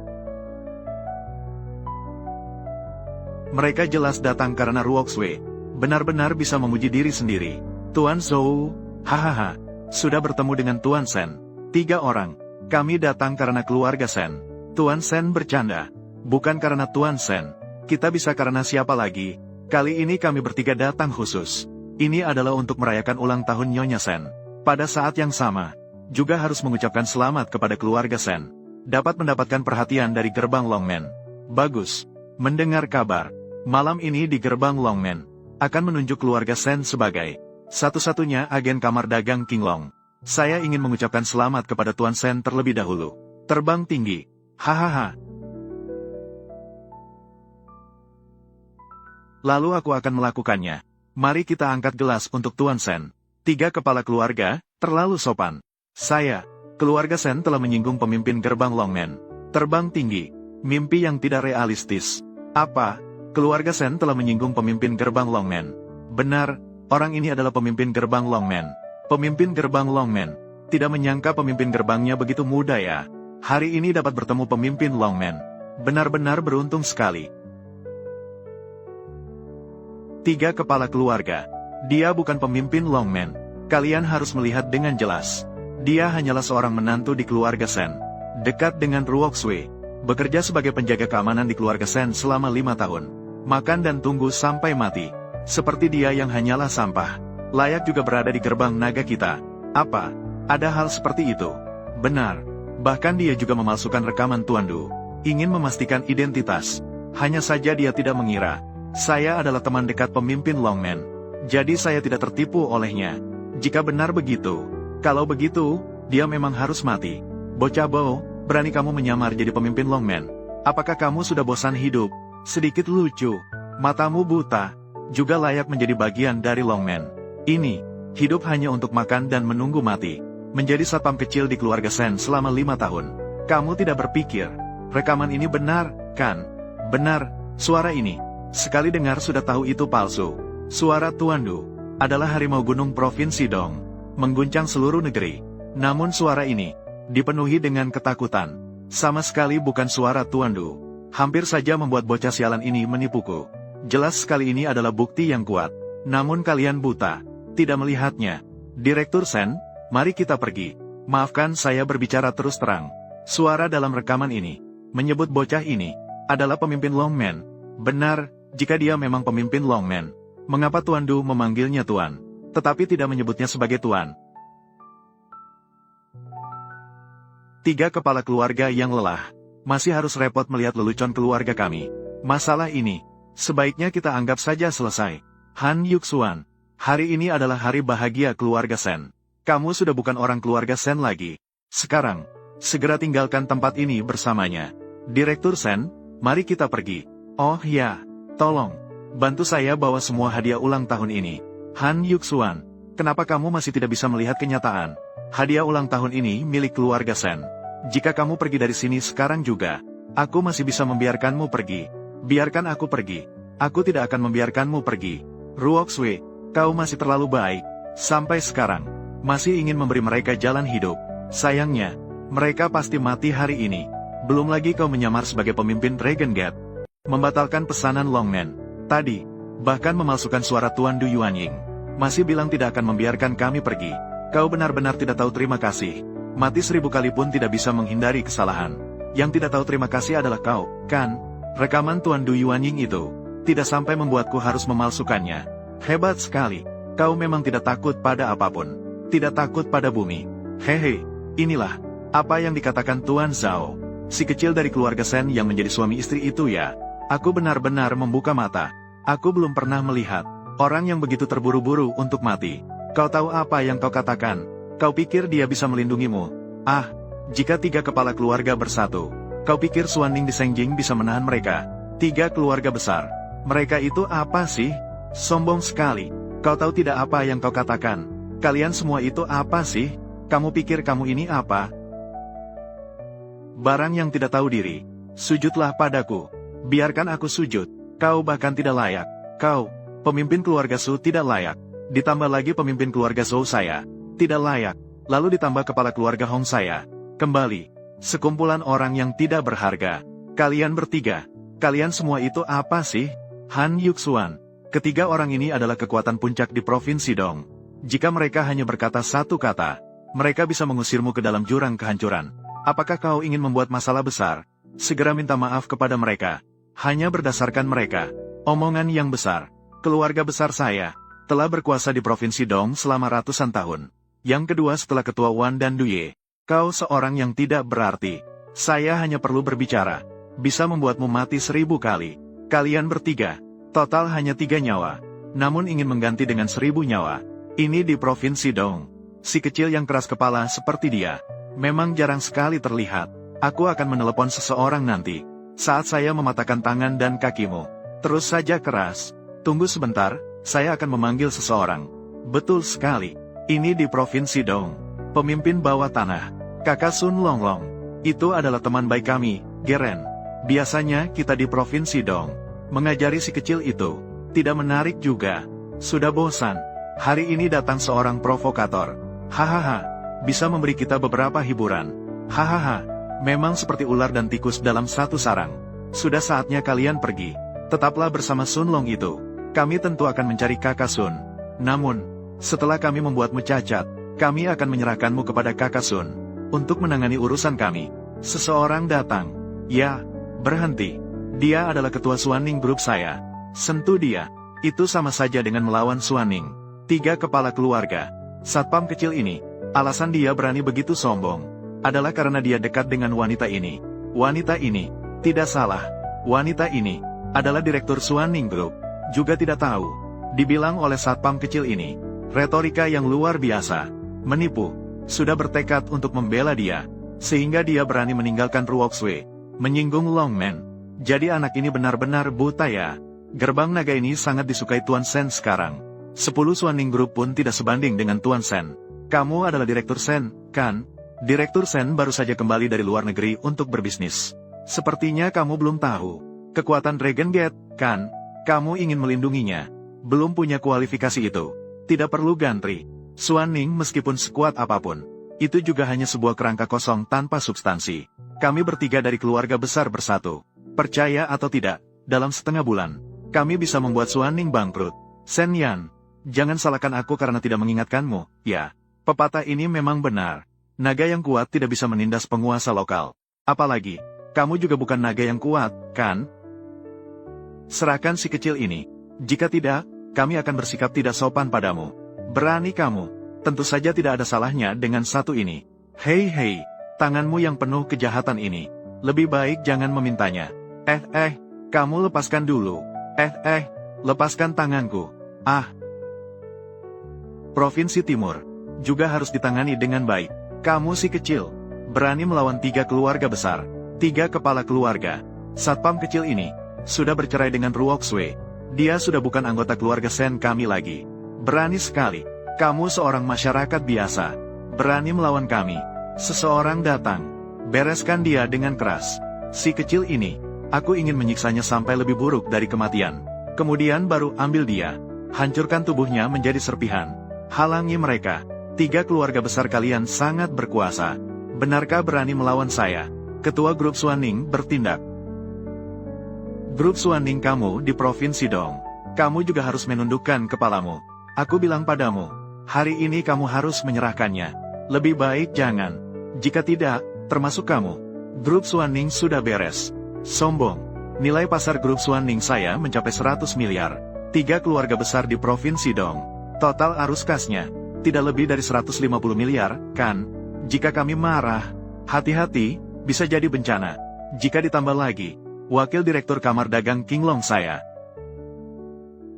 Mereka jelas datang karena Ruoxue. Benar-benar bisa memuji diri sendiri. Tuan Zhou, hahaha, sudah bertemu dengan Tuan Sen. 3 orang. Kami datang karena keluarga Sen. Tuan Sen bercanda. Bukan karena Tuan Sen. Kita bisa karena siapa lagi? Kali ini kami bertiga datang khusus. Ini adalah untuk merayakan ulang tahun Nyonya Sen. Pada saat yang sama, juga harus mengucapkan selamat kepada keluarga Sen. Dapat mendapatkan perhatian dari gerbang Longmen. Bagus. Mendengar kabar, malam ini di gerbang Longmen, akan menunjuk keluarga Sen sebagai satu-satunya agen kamar dagang Qinglong. Saya ingin mengucapkan selamat kepada Tuan Sen terlebih dahulu. Terbang tinggi. Hahaha. Lalu aku akan melakukannya. Mari kita angkat gelas untuk Tuan Sen. 3 kepala keluarga, terlalu sopan. Saya, keluarga Sen telah menyinggung pemimpin gerbang Longmen. Terbang tinggi. Mimpi yang tidak realistis. Apa? Keluarga Sen telah menyinggung pemimpin gerbang Longmen. Benar, orang ini adalah pemimpin gerbang Longmen. Pemimpin gerbang Longmen. Tidak menyangka pemimpin gerbangnya begitu muda ya. Hari ini dapat bertemu pemimpin Longmen. Benar-benar beruntung sekali. 3 kepala keluarga. Dia bukan pemimpin Longmen. Kalian harus melihat dengan jelas. Dia hanyalah seorang menantu di keluarga Sen. Dekat dengan Ruoxue. Bekerja sebagai penjaga keamanan di keluarga Sen selama 5 tahun. Makan dan tunggu sampai mati. Seperti dia yang hanyalah sampah. Layak juga berada di gerbang naga kita. Apa? Ada hal seperti itu? Benar. Bahkan dia juga memalsukan rekaman Tuan Du. Ingin memastikan identitas. Hanya saja dia tidak mengira. Saya adalah teman dekat pemimpin Longmen. Jadi saya tidak tertipu olehnya. Jika benar begitu. Kalau begitu, dia memang harus mati. Bocah Bo, berani kamu menyamar jadi pemimpin Longmen. Apakah kamu sudah bosan hidup? Sedikit lucu. Matamu buta. Juga layak menjadi bagian dari Longmen. Ini, hidup hanya untuk makan dan menunggu mati. Menjadi satpam kecil di keluarga Sen selama 5 tahun. Kamu tidak berpikir, rekaman ini benar, kan? Benar, Suara ini, sekali dengar sudah tahu itu palsu. Suara Tuan Du adalah harimau gunung Provinsi Dong, mengguncang seluruh negeri. Namun suara ini dipenuhi dengan ketakutan. Sama sekali bukan suara Tuan Du. Hampir saja membuat bocah sialan ini menipuku. Jelas sekali ini adalah bukti yang kuat. Namun kalian buta, tidak melihatnya. Direktur Sen, mari kita pergi. Maafkan saya berbicara terus terang. Suara dalam rekaman ini menyebut bocah ini adalah pemimpin Longmen. Benar, jika dia memang pemimpin Longmen, mengapa Tuan Du memanggilnya Tuan, tetapi tidak menyebutnya sebagai Tuan? 3 kepala keluarga yang lelah, masih harus repot melihat lelucon keluarga kami. Masalah ini, sebaiknya kita anggap saja selesai. Han Yuxuan, hari ini adalah hari bahagia keluarga Sen. Kamu sudah bukan orang keluarga Sen lagi. Sekarang, segera tinggalkan tempat ini bersamanya. Direktur Sen, mari kita pergi. Oh ya, tolong, bantu saya bawa semua hadiah ulang tahun ini. Han Yuxuan, kenapa kamu masih tidak bisa melihat kenyataan? Hadiah ulang tahun ini milik keluarga Sen. Jika kamu pergi dari sini sekarang juga, aku masih bisa membiarkanmu pergi. Biarkan aku pergi. Aku tidak akan membiarkanmu pergi. Ruoxue, kau masih terlalu baik. Sampai sekarang, masih ingin memberi mereka jalan hidup. Sayangnya, mereka pasti mati hari ini. Belum lagi kau menyamar sebagai pemimpin Dragon Gate. Membatalkan pesanan Longmen tadi, bahkan memalsukan suara Tuan Du Yuanying. Masih bilang tidak akan membiarkan kami pergi. Kau benar-benar tidak tahu terima kasih. Mati 1000 kali pun tidak bisa menghindari kesalahan. Yang tidak tahu terima kasih adalah kau, kan? Rekaman Tuan Du Yuanying itu tidak sampai membuatku harus memalsukannya. Hebat sekali. Kau memang tidak takut pada apapun. Tidak takut pada bumi. Hehe, inilah apa yang dikatakan Tuan Zhao. Si kecil dari keluarga Sen yang menjadi suami istri itu ya. Aku benar-benar membuka mata. Aku belum pernah melihat orang yang begitu terburu-buru untuk mati. Kau tahu apa yang kau katakan? Kau pikir dia bisa melindungimu? Ah, jika 3 kepala keluarga bersatu, kau pikir Suaning di Sengjing bisa menahan mereka? 3 keluarga besar. Mereka itu apa sih? Sombong sekali. Kau tahu tidak apa yang kau katakan? Kalian semua itu apa sih? Kamu pikir kamu ini apa? Barang yang tidak tahu diri. Sujudlah padaku. Biarkan aku sujud. Kau bahkan tidak layak. Kau, pemimpin keluarga Su tidak layak. Ditambah lagi pemimpin keluarga Zhou saya tidak layak. Lalu ditambah kepala keluarga Hong saya. Kembali, sekumpulan orang yang tidak berharga. Kalian bertiga. Kalian semua itu apa sih? Han Yuxuan. Ketiga orang ini adalah kekuatan puncak di Provinsi Dong. Jika mereka hanya berkata satu kata, mereka bisa mengusirmu ke dalam jurang kehancuran. Apakah kau ingin membuat masalah besar? Segera minta maaf kepada mereka. Hanya berdasarkan mereka. Omongan yang besar. Keluarga besar saya telah berkuasa di Provinsi Dong selama ratusan tahun. Yang kedua setelah ketua Wan dan Duye. Kau seorang yang tidak berarti. Saya hanya perlu berbicara. Bisa membuatmu mati 1000 kali. Kalian bertiga. Total hanya 3 nyawa. Namun ingin mengganti dengan 1000 nyawa. Ini di Provinsi Dong. Si kecil yang keras kepala seperti dia memang jarang sekali terlihat. Aku akan menelepon seseorang nanti. Saat saya mematahkan tangan dan kakimu. Terus saja keras. Tunggu sebentar, saya akan memanggil seseorang. Betul sekali. Ini di Provinsi Dong. Pemimpin bawah tanah. Kakak Sun Longlong. Itu adalah teman baik kami, Geren. Biasanya kita di Provinsi Dong mengajari si kecil itu. Tidak menarik juga. Sudah bosan. Hari ini datang seorang provokator. Hahaha. Bisa memberi kita beberapa hiburan. Hahaha. Memang seperti ular dan tikus dalam satu sarang. Sudah saatnya kalian pergi. Tetaplah bersama Sun Long itu. Kami tentu akan mencari kakak Sun. Namun, setelah kami membuatmu cacat, kami akan menyerahkanmu kepada kakak Sun untuk menangani urusan kami. Seseorang datang. Ya, berhenti. Dia adalah ketua Suaning Group saya. Sentuh dia. Itu sama saja dengan melawan Suaning. 3 kepala keluarga. Satpam kecil ini, alasan dia berani begitu sombong adalah karena dia dekat dengan wanita ini. Wanita ini tidak salah. Wanita ini adalah direktur Suaning Group. Juga tidak tahu. Dibilang oleh satpam kecil ini, retorika yang luar biasa. Menipu. Sudah bertekad untuk membela dia. Sehingga dia berani meninggalkan Ruoxue. Menyinggung Longmen. Jadi anak ini benar-benar buta ya. Gerbang naga ini sangat disukai Tuan Sen sekarang. 10 Suaning Group pun tidak sebanding dengan Tuan Sen. Kamu adalah Direktur Sen, kan? Direktur Sen baru saja kembali dari luar negeri untuk berbisnis. Sepertinya kamu belum tahu. Kekuatan Dragon Gate, kan? Kamu ingin melindunginya. Belum punya kualifikasi itu. Tidak perlu gantri. Suaning meskipun sekuat apapun, itu juga hanya sebuah kerangka kosong tanpa substansi. Kami bertiga dari keluarga besar bersatu. Percaya atau tidak, dalam setengah bulan, kami bisa membuat Suaning bangkrut. Sen Yan, jangan salahkan aku karena tidak mengingatkanmu, ya. Pepatah ini memang benar. Naga yang kuat tidak bisa menindas penguasa lokal. Apalagi, kamu juga bukan naga yang kuat, kan? Serahkan si kecil ini. Jika tidak, kami akan bersikap tidak sopan padamu. Berani kamu. Tentu saja tidak ada salahnya dengan satu ini. Hei, tanganmu yang penuh kejahatan ini. Lebih baik jangan memintanya. Kamu lepaskan dulu. Lepaskan tanganku. Provinsi Timur juga harus ditangani dengan baik. Kamu si kecil, berani melawan 3 keluarga besar, 3 kepala keluarga. Satpam kecil ini sudah bercerai dengan Ruoxue. Dia sudah bukan anggota keluarga Sen kami lagi. Berani sekali. Kamu seorang masyarakat biasa. Berani melawan kami. Seseorang datang. Bereskan dia dengan keras. Si kecil ini, aku ingin menyiksanya sampai lebih buruk dari kematian. Kemudian baru ambil dia. Hancurkan tubuhnya menjadi serpihan. Halangi mereka. 3 keluarga besar kalian sangat berkuasa. Benarkah berani melawan saya? Ketua grup Suaning bertindak. Grup Suaning kamu di Provinsi Dong. Kamu juga harus menundukkan kepalamu. Aku bilang padamu, hari ini kamu harus menyerahkannya. Lebih baik jangan. Jika tidak, termasuk kamu. Grup Suaning sudah beres. Sombong. Nilai pasar grup Suaning saya mencapai 100 miliar. 3 keluarga besar di Provinsi Dong. Total arus kasnya tidak lebih dari 150 miliar, kan? Jika kami marah, hati-hati, bisa jadi bencana. Jika ditambah lagi, Wakil Direktur Kamar Dagang King Long saya.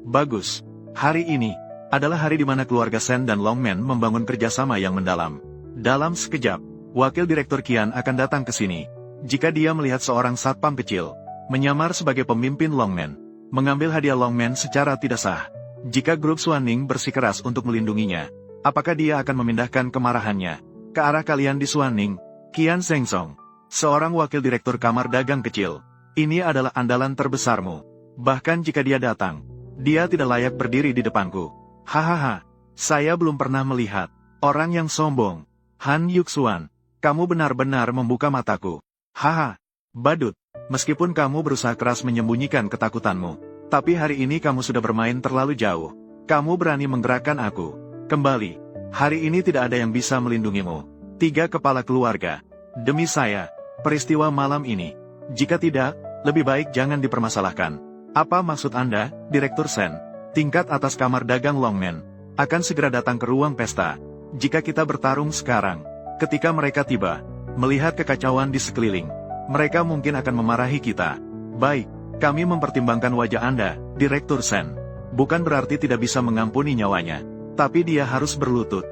Bagus. Hari ini adalah hari di mana keluarga Sen dan Longmen membangun kerjasama yang mendalam. Dalam sekejap, Wakil Direktur Qian akan datang ke sini. Jika dia melihat seorang satpam kecil menyamar sebagai pemimpin Longmen, mengambil hadiah Longmen secara tidak sah. Jika grup Suaning bersikeras untuk melindunginya, apakah dia akan memindahkan kemarahannya ke arah kalian di Suaning? Qian Sengsong, seorang wakil direktur kamar dagang kecil. Ini adalah andalan terbesarmu. Bahkan jika dia datang, dia tidak layak berdiri di depanku. Hahaha, saya belum pernah melihat orang yang sombong. Han Yuxuan, kamu benar-benar membuka mataku. Haha, badut, meskipun kamu berusaha keras menyembunyikan ketakutanmu, tapi hari ini kamu sudah bermain terlalu jauh. Kamu berani menggerakkan aku. Kembali, hari ini tidak ada yang bisa melindungimu. 3 kepala keluarga. Demi saya, peristiwa malam ini. Jika tidak, lebih baik jangan dipermasalahkan. Apa maksud Anda, Direktur Sen? Tingkat atas kamar dagang Longmen akan segera datang ke ruang pesta. Jika kita bertarung sekarang, ketika mereka tiba, melihat kekacauan di sekeliling, mereka mungkin akan memarahi kita. Baik, kami mempertimbangkan wajah Anda, Direktur Sen. Bukan berarti tidak bisa mengampuni nyawanya, tapi dia harus berlutut.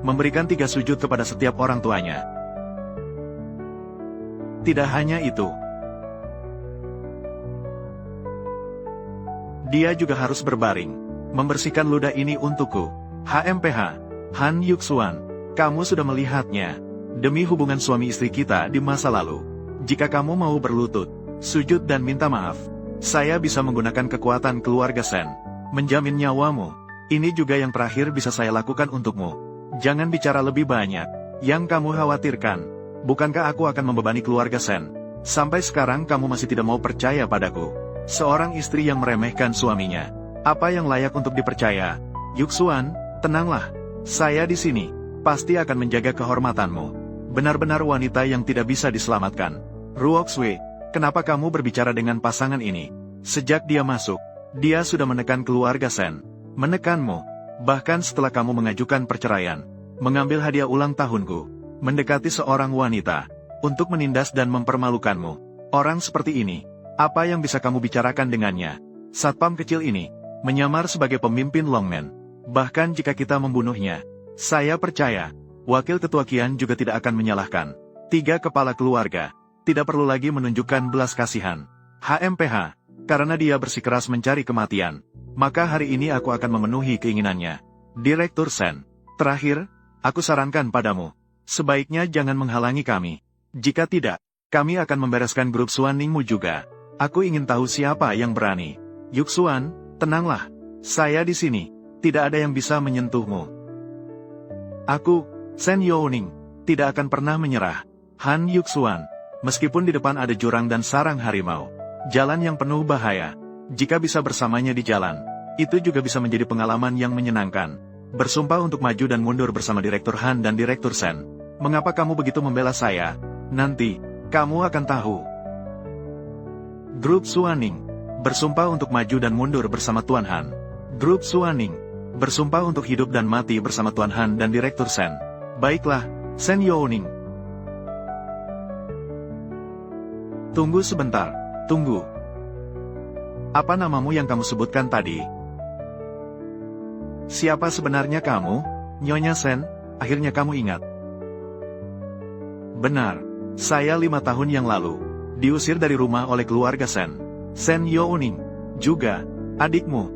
Memberikan 3 sujud kepada setiap orang tuanya. Tidak hanya itu, dia juga harus berbaring, membersihkan ludah ini untukku. HMPH, Han Yuxuan, kamu sudah melihatnya. Demi hubungan suami istri kita di masa lalu, jika kamu mau berlutut, sujud dan minta maaf, saya bisa menggunakan kekuatan keluarga Sen, menjamin nyawamu. Ini juga yang terakhir bisa saya lakukan untukmu. Jangan bicara lebih banyak. Yang kamu khawatirkan, bukankah aku akan membebani keluarga Sen? Sampai sekarang kamu masih tidak mau percaya padaku. Seorang istri yang meremehkan suaminya. Apa yang layak untuk dipercaya? Yuxuan, tenanglah. Saya di sini, pasti akan menjaga kehormatanmu. Benar-benar wanita yang tidak bisa diselamatkan. Ruoxue, kenapa kamu berbicara dengan pasangan ini? Sejak dia masuk, dia sudah menekan keluarga Sen. Menekanmu, bahkan setelah kamu mengajukan perceraian, mengambil hadiah ulang tahunku, mendekati seorang wanita, untuk menindas dan mempermalukanmu. Orang seperti ini, apa yang bisa kamu bicarakan dengannya? Satpam kecil ini, menyamar sebagai pemimpin Longmen. Bahkan jika kita membunuhnya, saya percaya, Wakil Ketua Qian juga tidak akan menyalahkan. 3 kepala keluarga, tidak perlu lagi menunjukkan belas kasihan. HMPH, karena dia bersikeras mencari kematian, maka hari ini aku akan memenuhi keinginannya. Direktur Sen, terakhir, aku sarankan padamu, sebaiknya jangan menghalangi kami. Jika tidak, kami akan membereskan grup Suaningmu juga. Aku ingin tahu siapa yang berani. Yuxuan, tenanglah. Saya di sini. Tidak ada yang bisa menyentuhmu. Aku, Shen Youning, tidak akan pernah menyerah. Han Yuxuan, meskipun di depan ada jurang dan sarang harimau, jalan yang penuh bahaya. Jika bisa bersamanya di jalan, itu juga bisa menjadi pengalaman yang menyenangkan. Bersumpah untuk maju dan mundur bersama Direktur Han dan Direktur Shen. Mengapa kamu begitu membela saya? Nanti, kamu akan tahu. Grup Suaning, bersumpah untuk maju dan mundur bersama Tuan Han. Grup Suaning, bersumpah untuk hidup dan mati bersama Tuan Han dan Direktur Shen. Baiklah, Shen Youning. Tunggu sebentar, tunggu. Apa namamu yang kamu sebutkan tadi? Siapa sebenarnya kamu, Nyonya Shen? Akhirnya kamu ingat. Benar, saya 5 tahun yang lalu diusir dari rumah oleh keluarga Shen. Shen Youning, juga adikmu.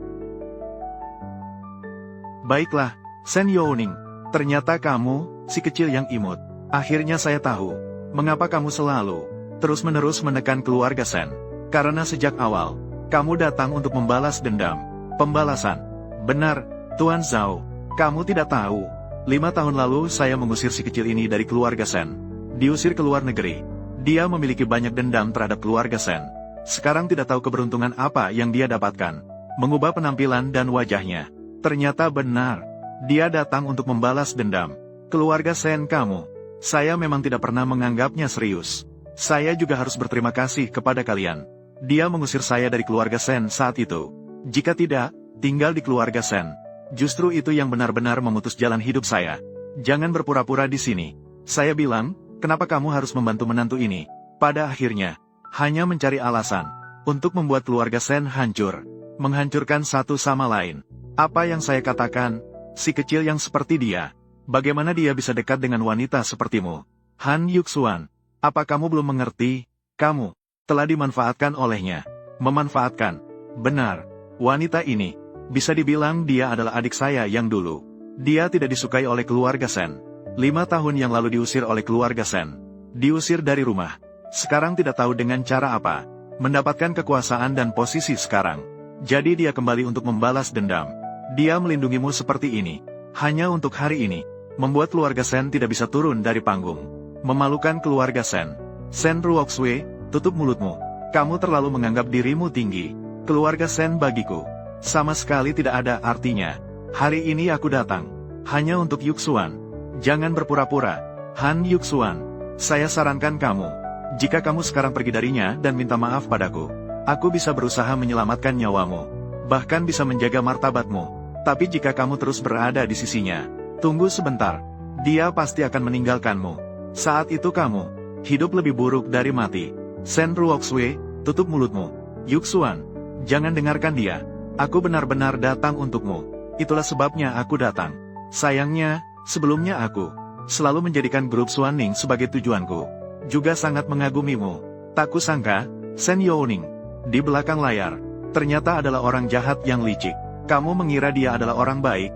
Baiklah, Shen Youning, ternyata kamu, si kecil yang imut. Akhirnya saya tahu, mengapa kamu selalu terus-menerus menekan keluarga Shen. Karena sejak awal, kamu datang untuk membalas dendam. Pembalasan. Benar, Tuan Zhao, kamu tidak tahu. 5 tahun lalu saya mengusir si kecil ini dari keluarga Shen. Diusir ke luar negeri. Dia memiliki banyak dendam terhadap keluarga Shen. Sekarang tidak tahu keberuntungan apa yang dia dapatkan. Mengubah penampilan dan wajahnya. Ternyata benar. Dia datang untuk membalas dendam. Keluarga Shen kamu. Saya memang tidak pernah menganggapnya serius. Saya juga harus berterima kasih kepada kalian. Dia mengusir saya dari keluarga Shen saat itu. Jika tidak, tinggal di keluarga Shen. Justru itu yang benar-benar memutus jalan hidup saya. Jangan berpura-pura di sini. Saya bilang, kenapa kamu harus membantu menantu ini? Pada akhirnya, hanya mencari alasan untuk membuat keluarga Shen hancur. Menghancurkan satu sama lain. Apa yang saya katakan, si kecil yang seperti dia. Bagaimana dia bisa dekat dengan wanita sepertimu? Han Yuxuan, apa kamu belum mengerti? Kamu telah dimanfaatkan olehnya. Memanfaatkan. Benar, wanita ini, bisa dibilang dia adalah adik saya yang dulu. Dia tidak disukai oleh keluarga Shen. 5 tahun yang lalu diusir oleh keluarga Shen. Diusir dari rumah. Sekarang tidak tahu dengan cara apa. Mendapatkan kekuasaan dan posisi sekarang. Jadi dia kembali untuk membalas dendam. Dia melindungimu seperti ini. Hanya untuk hari ini. Membuat keluarga Shen tidak bisa turun dari panggung. Memalukan keluarga Shen. Shen Ruoxue, tutup mulutmu. Kamu terlalu menganggap dirimu tinggi. Keluarga Shen bagiku sama sekali tidak ada artinya. Hari ini aku datang hanya untuk Yuxuan. Jangan berpura-pura, Han Yuxuan. Saya sarankan kamu, jika kamu sekarang pergi darinya dan minta maaf padaku, aku bisa berusaha menyelamatkan nyawamu. Bahkan bisa menjaga martabatmu. Tapi jika kamu terus berada di sisinya, tunggu sebentar. Dia pasti akan meninggalkanmu. Saat itu kamu hidup lebih buruk dari mati. Shen Ruoxue, tutup mulutmu. Yuxuan, jangan dengarkan dia. Aku benar-benar datang untukmu. Itulah sebabnya aku datang. Sayangnya, sebelumnya aku selalu menjadikan grup Suaning sebagai tujuanku. Juga sangat mengagumimu. Tak kusangka, Shen Youning, di belakang layar, ternyata adalah orang jahat yang licik. Kamu mengira dia adalah orang baik?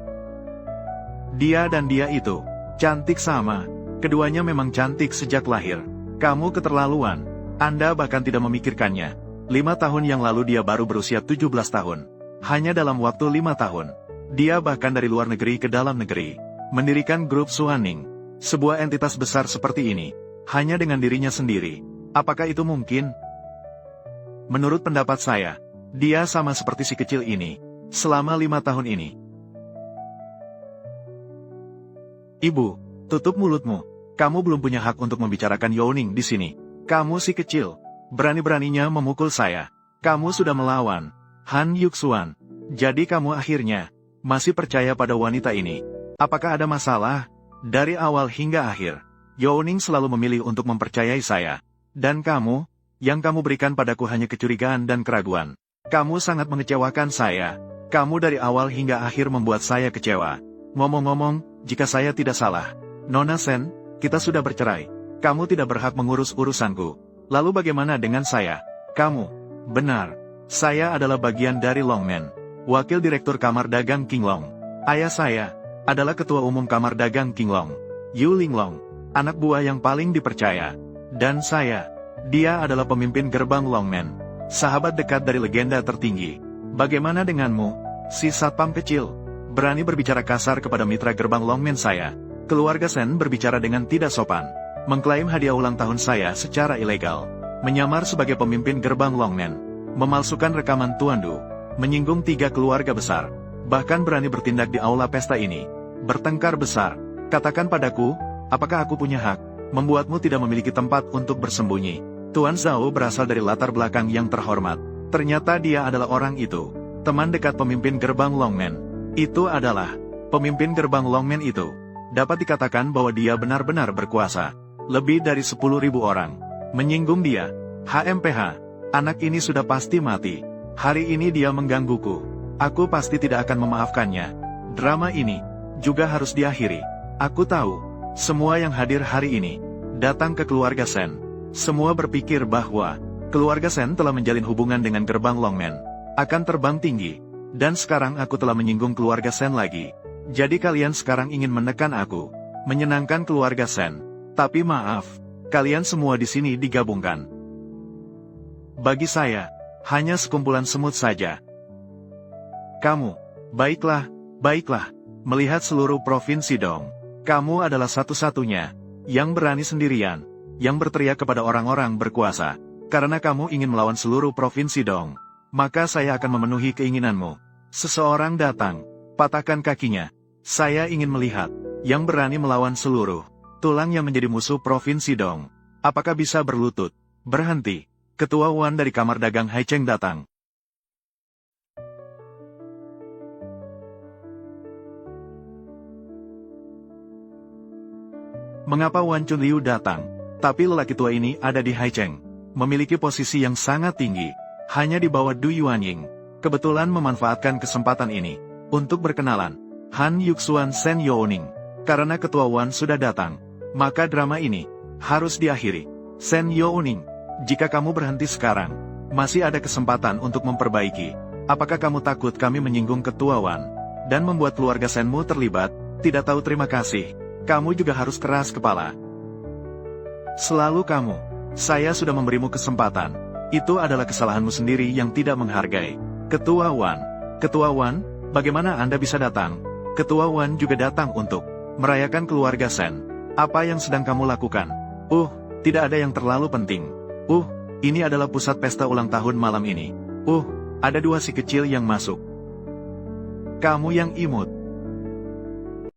Dia dan dia itu cantik sama. Keduanya memang cantik sejak lahir. Kamu keterlaluan. Anda bahkan tidak memikirkannya. 5 tahun yang lalu dia baru berusia 17 tahun. Hanya dalam waktu 5 tahun, dia bahkan dari luar negeri ke dalam negeri, mendirikan grup Suaning, sebuah entitas besar seperti ini, hanya dengan dirinya sendiri. Apakah itu mungkin? Menurut pendapat saya, dia sama seperti si kecil ini, selama 5 tahun ini. Ibu, tutup mulutmu. Kamu belum punya hak untuk membicarakan Youning di sini. Kamu si kecil, berani-beraninya memukul saya. Kamu sudah melawan Han Yuxuan. Jadi kamu akhirnya masih percaya pada wanita ini. Apakah ada masalah? Dari awal hingga akhir, Youning selalu memilih untuk mempercayai saya. Dan kamu, yang kamu berikan padaku hanya kecurigaan dan keraguan. Kamu sangat mengecewakan saya. Kamu dari awal hingga akhir membuat saya kecewa. Ngomong-ngomong, jika saya tidak salah, Nona Shen, kita sudah bercerai. Kamu tidak berhak mengurus urusanku. Lalu bagaimana dengan saya? Kamu, benar. Saya adalah bagian dari Longmen, wakil direktur kamar dagang Qinglong. Ayah saya adalah ketua umum kamar dagang Qinglong, Yu Linglong, anak buah yang paling dipercaya. Dan saya, dia adalah pemimpin gerbang Longmen. sahabat dekat dari legenda tertinggi. Bagaimana denganmu, si satpam kecil? Berani berbicara kasar kepada mitra gerbang Longmen saya. Keluarga Sen berbicara dengan tidak sopan. Mengklaim hadiah ulang tahun saya secara ilegal. Menyamar sebagai pemimpin gerbang Longmen. Memalsukan rekaman Tuan Du. Menyinggung 3 keluarga besar. Bahkan berani bertindak di aula pesta ini. Bertengkar besar. Katakan padaku, apakah aku punya hak membuatmu tidak memiliki tempat untuk bersembunyi? Tuan Zhao berasal dari latar belakang yang terhormat. Ternyata dia adalah orang itu. Teman dekat pemimpin gerbang Longmen. Itu adalah pemimpin gerbang Longmen itu. Dapat dikatakan bahwa dia benar-benar berkuasa. Lebih dari 10.000 orang menyinggung dia. HMPH, anak ini sudah pasti mati. Hari ini dia menggangguku. Aku pasti tidak akan memaafkannya. Drama ini juga harus diakhiri. Aku tahu, semua yang hadir hari ini datang ke keluarga Sen. Semua berpikir bahwa keluarga Sen telah menjalin hubungan dengan gerbang Longmen. Akan terbang tinggi. Dan sekarang aku telah menyinggung keluarga Sen lagi. Jadi kalian sekarang ingin menekan aku. Menyenangkan keluarga Sen. Tapi maaf, kalian semua di sini digabungkan. Bagi saya, hanya sekumpulan semut saja. Kamu, baiklah, melihat seluruh provinsi Dong. Kamu adalah satu-satunya yang berani sendirian, yang berteriak kepada orang-orang berkuasa. Karena kamu ingin melawan seluruh provinsi Dong, maka saya akan memenuhi keinginanmu. Seseorang datang, patahkan kakinya. Saya ingin melihat yang berani melawan seluruh tulang yang menjadi musuh provinsi Dong. Apakah bisa berlutut? Berhenti. Ketua Wan dari kamar dagang Haicheng datang. Mengapa Wan Chunliu datang? Tapi lelaki tua ini ada di Haicheng. Memiliki posisi yang sangat tinggi. Hanya di bawah Du Yuanying. Kebetulan memanfaatkan kesempatan ini untuk berkenalan. Han Yuxuan Sen Youning. Karena ketua Wan sudah datang, maka drama ini harus diakhiri. Sen Youning, jika kamu berhenti sekarang, masih ada kesempatan untuk memperbaiki. Apakah kamu takut kami menyinggung ketua Wan dan membuat keluarga Senmu terlibat? Tidak tahu terima kasih. Kamu juga harus keras kepala. Selalu kamu. Saya sudah memberimu kesempatan. Itu adalah kesalahanmu sendiri yang tidak menghargai. Ketua Wan, bagaimana Anda bisa datang? Ketua Wan juga datang untuk merayakan keluarga Sen. Apa yang sedang kamu lakukan? Tidak ada yang terlalu penting. Ini adalah pusat pesta ulang tahun malam ini. Ada 2 si kecil yang masuk. Kamu yang imut.